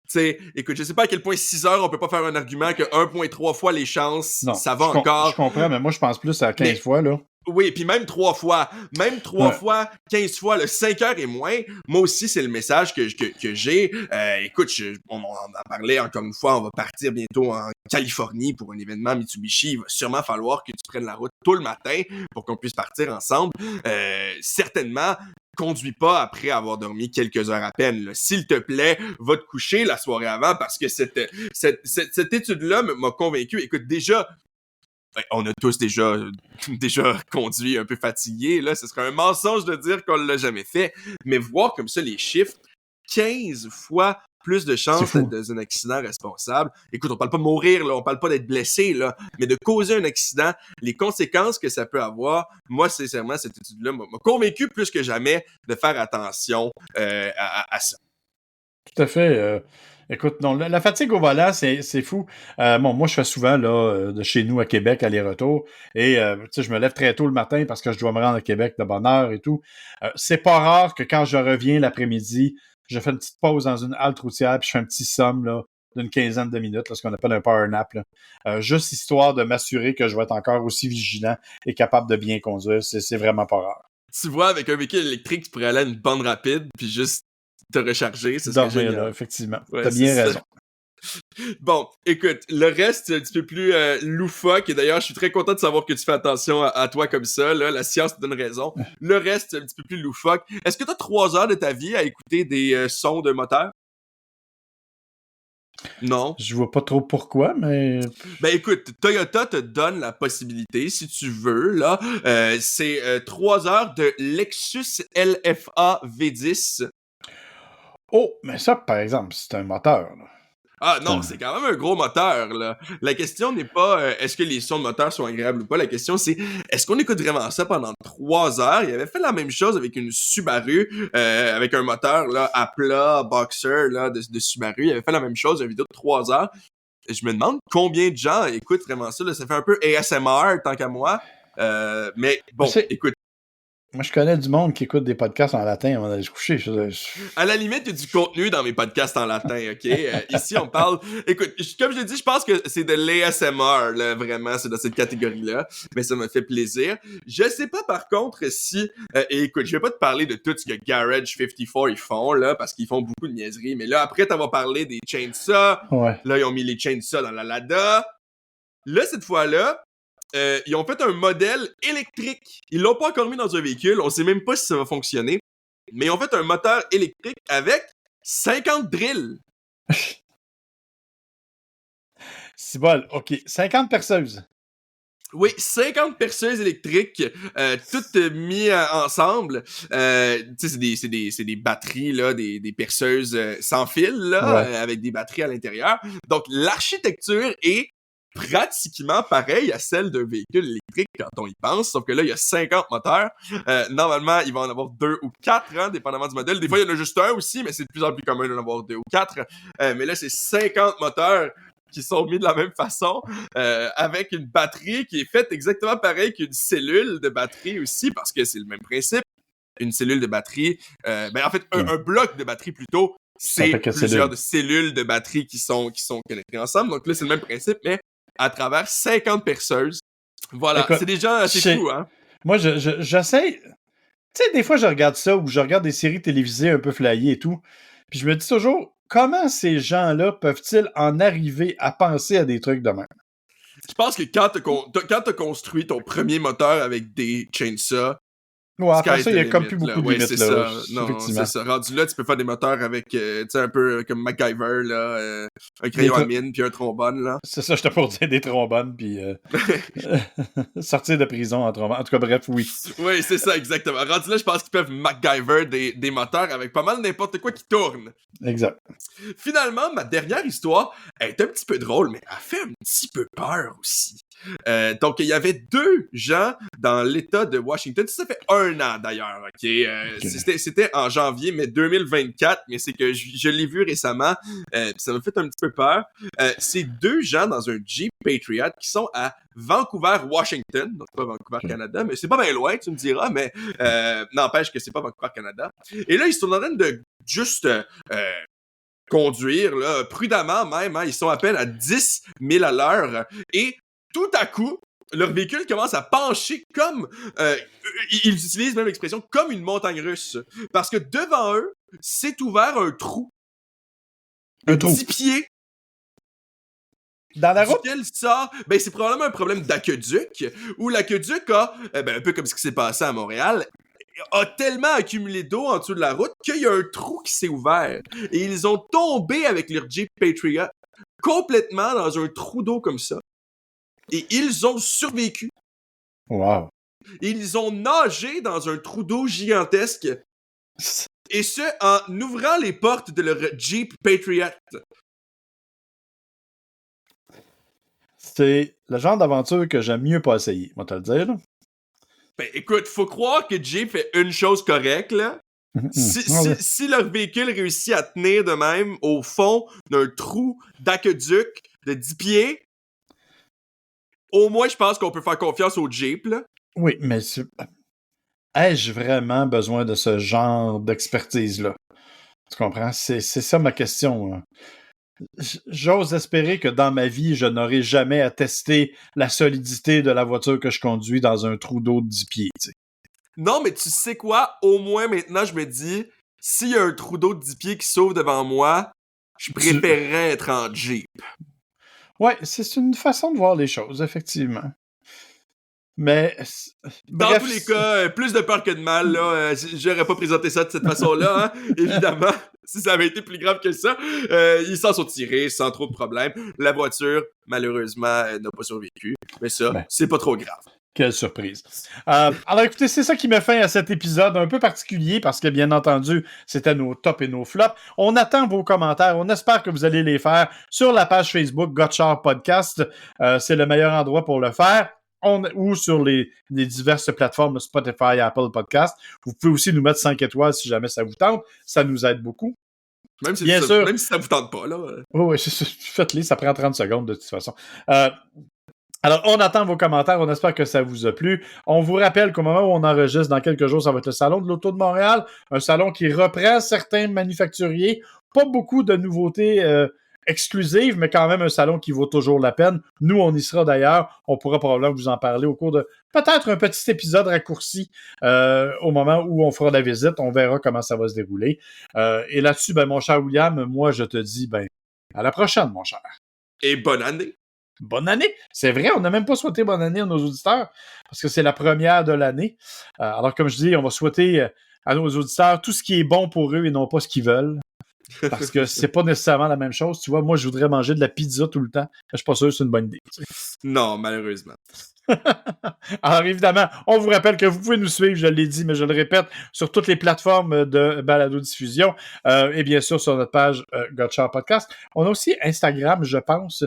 t'sais, écoute, je sais pas à quel point 6 heures, on peut pas faire un argument que 1.3 fois les chances, Non, ça va encore. Je comprends, mais moi, je pense plus à 15 fois, là. Oui, puis même 3 fois. Même 3 fois, 15 fois, le 5 heures et moins. Moi aussi, c'est le message que j'ai. Écoute, on en parlait encore une fois, on va partir bientôt en Californie pour un événement Mitsubishi. Il va sûrement falloir que tu prennes la route tôt le matin pour qu'on puisse partir ensemble. Certainement, conduis pas après avoir dormi quelques heures à peine. Là. S'il te plaît, va te coucher la soirée avant parce que cette étude-là m'a convaincu. Écoute, déjà, on a tous déjà conduit un peu fatigué, là. Ce serait un mensonge de dire qu'on l'a jamais fait. Mais voir comme ça les chiffres, 15 fois plus de chances d'être dans un accident responsable. Écoute, on parle pas de mourir, là. On parle pas d'être blessé, là. Mais de causer un accident, les conséquences que ça peut avoir, moi, sincèrement, cette étude-là m'a convaincu plus que jamais de faire attention à ça. Tout à fait. Écoute, non, la fatigue au volant, c'est fou. Moi, je fais souvent de chez nous à Québec, aller-retour. Et je me lève très tôt le matin parce que je dois me rendre à Québec de bonne heure et tout. C'est pas rare que quand je reviens l'après-midi, je fais une petite pause dans une halte routière puis je fais un petit somme là, d'une quinzaine de minutes, là, ce qu'on appelle un power nap. Là. Juste histoire de m'assurer que je vais être encore aussi vigilant et capable de bien conduire. C'est vraiment pas rare. Tu vois, avec un véhicule électrique, tu pourrais aller à une bande rapide puis juste te recharger, c'est dormir là, effectivement. Ouais, t'as bien raison. Bon, écoute, le reste, c'est un petit peu plus loufoque, et d'ailleurs, je suis très content de savoir que tu fais attention à toi comme ça, là, la science te donne raison. Le reste, c'est un petit peu plus loufoque. Est-ce que t'as 3 heures de ta vie à écouter des sons de moteur? Non. Je vois pas trop pourquoi, mais... Ben écoute, Toyota te donne la possibilité, si tu veux, là, c'est 3 heures de Lexus LFA V10. Oh, mais ça, par exemple, c'est un moteur, là. Ah non, c'est quand même un gros moteur, là. La question n'est pas est-ce que les sons de moteur sont agréables ou pas. La question, c'est est-ce qu'on écoute vraiment ça pendant 3 heures? Il avait fait la même chose avec une Subaru, avec un moteur là à plat, boxer là, de Subaru. Il avait fait la même chose, une vidéo de 3 heures. Et je me demande combien de gens écoutent vraiment ça. Là. Ça fait un peu ASMR, tant qu'à moi. Mais bon, écoute. Moi, je connais du monde qui écoute des podcasts en latin avant d'aller se coucher. À la limite, il y a du contenu dans mes podcasts en latin, OK? Ici, on parle... Écoute, comme je l'ai dit, je pense que c'est de l'ASMR, là, vraiment, c'est dans cette catégorie-là. Mais ça me fait plaisir. Je sais pas, par contre, si... et écoute, je vais pas te parler de tout ce que Garage 54 ils font, là, parce qu'ils font beaucoup de niaiseries. Mais là, après t'avoir parlé des chainsaws, là, ils ont mis les chainsaws dans la Lada. Là, cette fois-là, ils ont fait un modèle électrique. Ils l'ont pas encore mis dans un véhicule. On sait même pas si ça va fonctionner. Mais ils ont fait un moteur électrique avec 50 drills. C'est bon, OK. 50 perceuses. Oui, 50 perceuses électriques, toutes mises ensemble. Tu sais, c'est des batteries, là, des perceuses sans fil, là, avec des batteries à l'intérieur. Donc, l'architecture est pratiquement pareil à celle d'un véhicule électrique quand on y pense, sauf que là, il y a 50 moteurs. Normalement, il va en avoir 2 ou 4, hein, dépendamment du modèle. Des fois, il y en a juste un aussi, mais c'est de plus en plus commun d'en avoir 2 ou 4. Mais là, c'est 50 moteurs qui sont mis de la même façon, avec une batterie qui est faite exactement pareil qu'une cellule de batterie aussi, parce que c'est le même principe. Une cellule de batterie, en fait, un bloc de batterie plutôt, c'est plusieurs cellules de batterie qui sont connectées ensemble. Donc là, c'est le même principe, mais à travers 50 perceuses. Voilà, c'est déjà assez fou, hein? Moi, j'essaie... Tu sais, des fois, je regarde ça, ou je regarde des séries télévisées un peu flyées et tout, puis je me dis toujours, comment ces gens-là peuvent-ils en arriver à penser à des trucs de même? Je pense que quand t'as construit ton premier moteur avec des chainsaws, ouais, après ça, il y a comme plus beaucoup de limites. C'est ça. Non, c'est ça. Rendu là, tu peux faire des moteurs avec, tu sais, un peu comme MacGyver, là, un crayon à mine puis un trombone, là. C'est ça, je te pour dire des trombones, puis sortir de prison en trombone. En tout cas, bref, oui. Oui, c'est ça, exactement. Rendu là, je pense qu'ils peuvent MacGyver des moteurs avec pas mal n'importe quoi qui tourne. Exact. Finalement, ma dernière histoire est un petit peu drôle, mais elle fait un petit peu peur aussi. Donc, il y avait 2 gens dans l'État de Washington. Ça fait 1 an, d'ailleurs, OK? C'était en janvier, mais 2024, mais c'est que je l'ai vu récemment. Ça m'a fait un petit peu peur. C'est 2 gens dans un Jeep Patriot qui sont à Vancouver, Washington. Donc, pas Vancouver, Canada, mais c'est pas bien loin, tu me diras, mais n'empêche que c'est pas Vancouver, Canada. Et là, ils sont en train de juste... conduire, là, prudemment même, hein, ils sont à peine à 10 000 à l'heure, et tout à coup, leur véhicule commence à pencher comme... ils utilisent même l'expression comme une montagne russe. Parce que devant eux, s'est ouvert un trou. Un trou. 10 pieds. Dans la route? Duquel sort... Ben, c'est probablement un problème d'aqueduc, où l'aqueduc a, un peu comme ce qui s'est passé à Montréal, a tellement accumulé d'eau en dessous de la route qu'il y a un trou qui s'est ouvert. Et ils ont tombé avec leur Jeep Patriot complètement dans un trou d'eau comme ça. Et ils ont survécu. Wow. Et ils ont nagé dans un trou d'eau gigantesque. Et ce, en ouvrant les portes de leur Jeep Patriot. C'est le genre d'aventure que j'aime mieux pas essayer, moi te le dire. Là. Ben écoute, faut croire que Jeep fait une chose correcte, là. Si leur véhicule réussit à tenir de même au fond d'un trou d'aqueduc de 10 pieds, au moins je pense qu'on peut faire confiance au Jeep, là. Oui, mais ai-je vraiment besoin de ce genre d'expertise-là? Tu comprends? C'est ça ma question. Hein. J'ose espérer que dans ma vie, je n'aurai jamais à tester la solidité de la voiture que je conduis dans un trou d'eau de 10 pieds. T'sais. Non, mais tu sais quoi? Au moins maintenant, je me dis, s'il y a un trou d'eau de 10 pieds qui s'ouvre devant moi, je préférerais être en Jeep. Ouais, c'est une façon de voir les choses, effectivement. Mais... Dans tous les cas, plus de peur que de mal, là. J'aurais pas présenté ça de cette façon-là, hein. Évidemment, si ça avait été plus grave que ça. Ils s'en sont tirés sans trop de problèmes. La voiture, malheureusement, n'a pas survécu. Mais ça, c'est pas trop grave. Quelle surprise. Alors écoutez, c'est ça qui met fin à cet épisode un peu particulier parce que bien entendu, c'était nos tops et nos flops. On attend vos commentaires. On espère que vous allez les faire sur la page Facebook Gotchard Podcast. C'est le meilleur endroit pour le faire. Ou sur les diverses plateformes Spotify, Apple Podcast. Vous pouvez aussi nous mettre 5 étoiles si jamais ça vous tente. Ça nous aide beaucoup. Même si ça vous tente pas, là. Oui, faites-les, ça prend 30 secondes de toute façon. Alors, on attend vos commentaires, on espère que ça vous a plu. On vous rappelle qu'au moment où on enregistre, dans quelques jours, ça va être le Salon de l'Auto de Montréal, un salon qui reprend certains manufacturiers. Pas beaucoup de nouveautés exclusive, mais quand même un salon qui vaut toujours la peine. Nous, on y sera d'ailleurs. On pourra probablement vous en parler au cours de peut-être un petit épisode raccourci au moment où on fera la visite. On verra comment ça va se dérouler. Et là-dessus, mon cher William, moi, je te dis, à la prochaine, mon cher. Et bonne année! Bonne année! C'est vrai, on n'a même pas souhaité bonne année à nos auditeurs, parce que c'est la première de l'année. Alors, comme je dis, on va souhaiter à nos auditeurs tout ce qui est bon pour eux et non pas ce qu'ils veulent. Parce que c'est pas nécessairement la même chose. Tu vois, moi, je voudrais manger de la pizza tout le temps. Je suis pas sûr que c'est une bonne idée. Non, malheureusement. Alors, évidemment, on vous rappelle que vous pouvez nous suivre, je l'ai dit, mais je le répète, sur toutes les plateformes de balado-diffusion et bien sûr sur notre page Gotchard Podcast. On a aussi Instagram, je pense,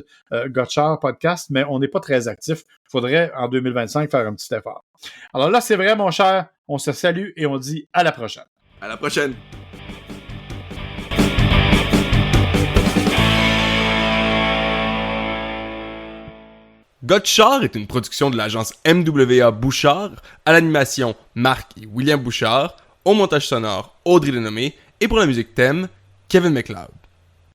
Gotchard Podcast, mais on n'est pas très actif. Il faudrait, en 2025, faire un petit effort. Alors là, c'est vrai, mon cher. On se salue et on dit à la prochaine. À la prochaine. Gotchard est une production de l'agence MWA Bouchard, à l'animation Marc et William Bouchard, au montage sonore Audrey Denomé et pour la musique thème Kevin MacLeod.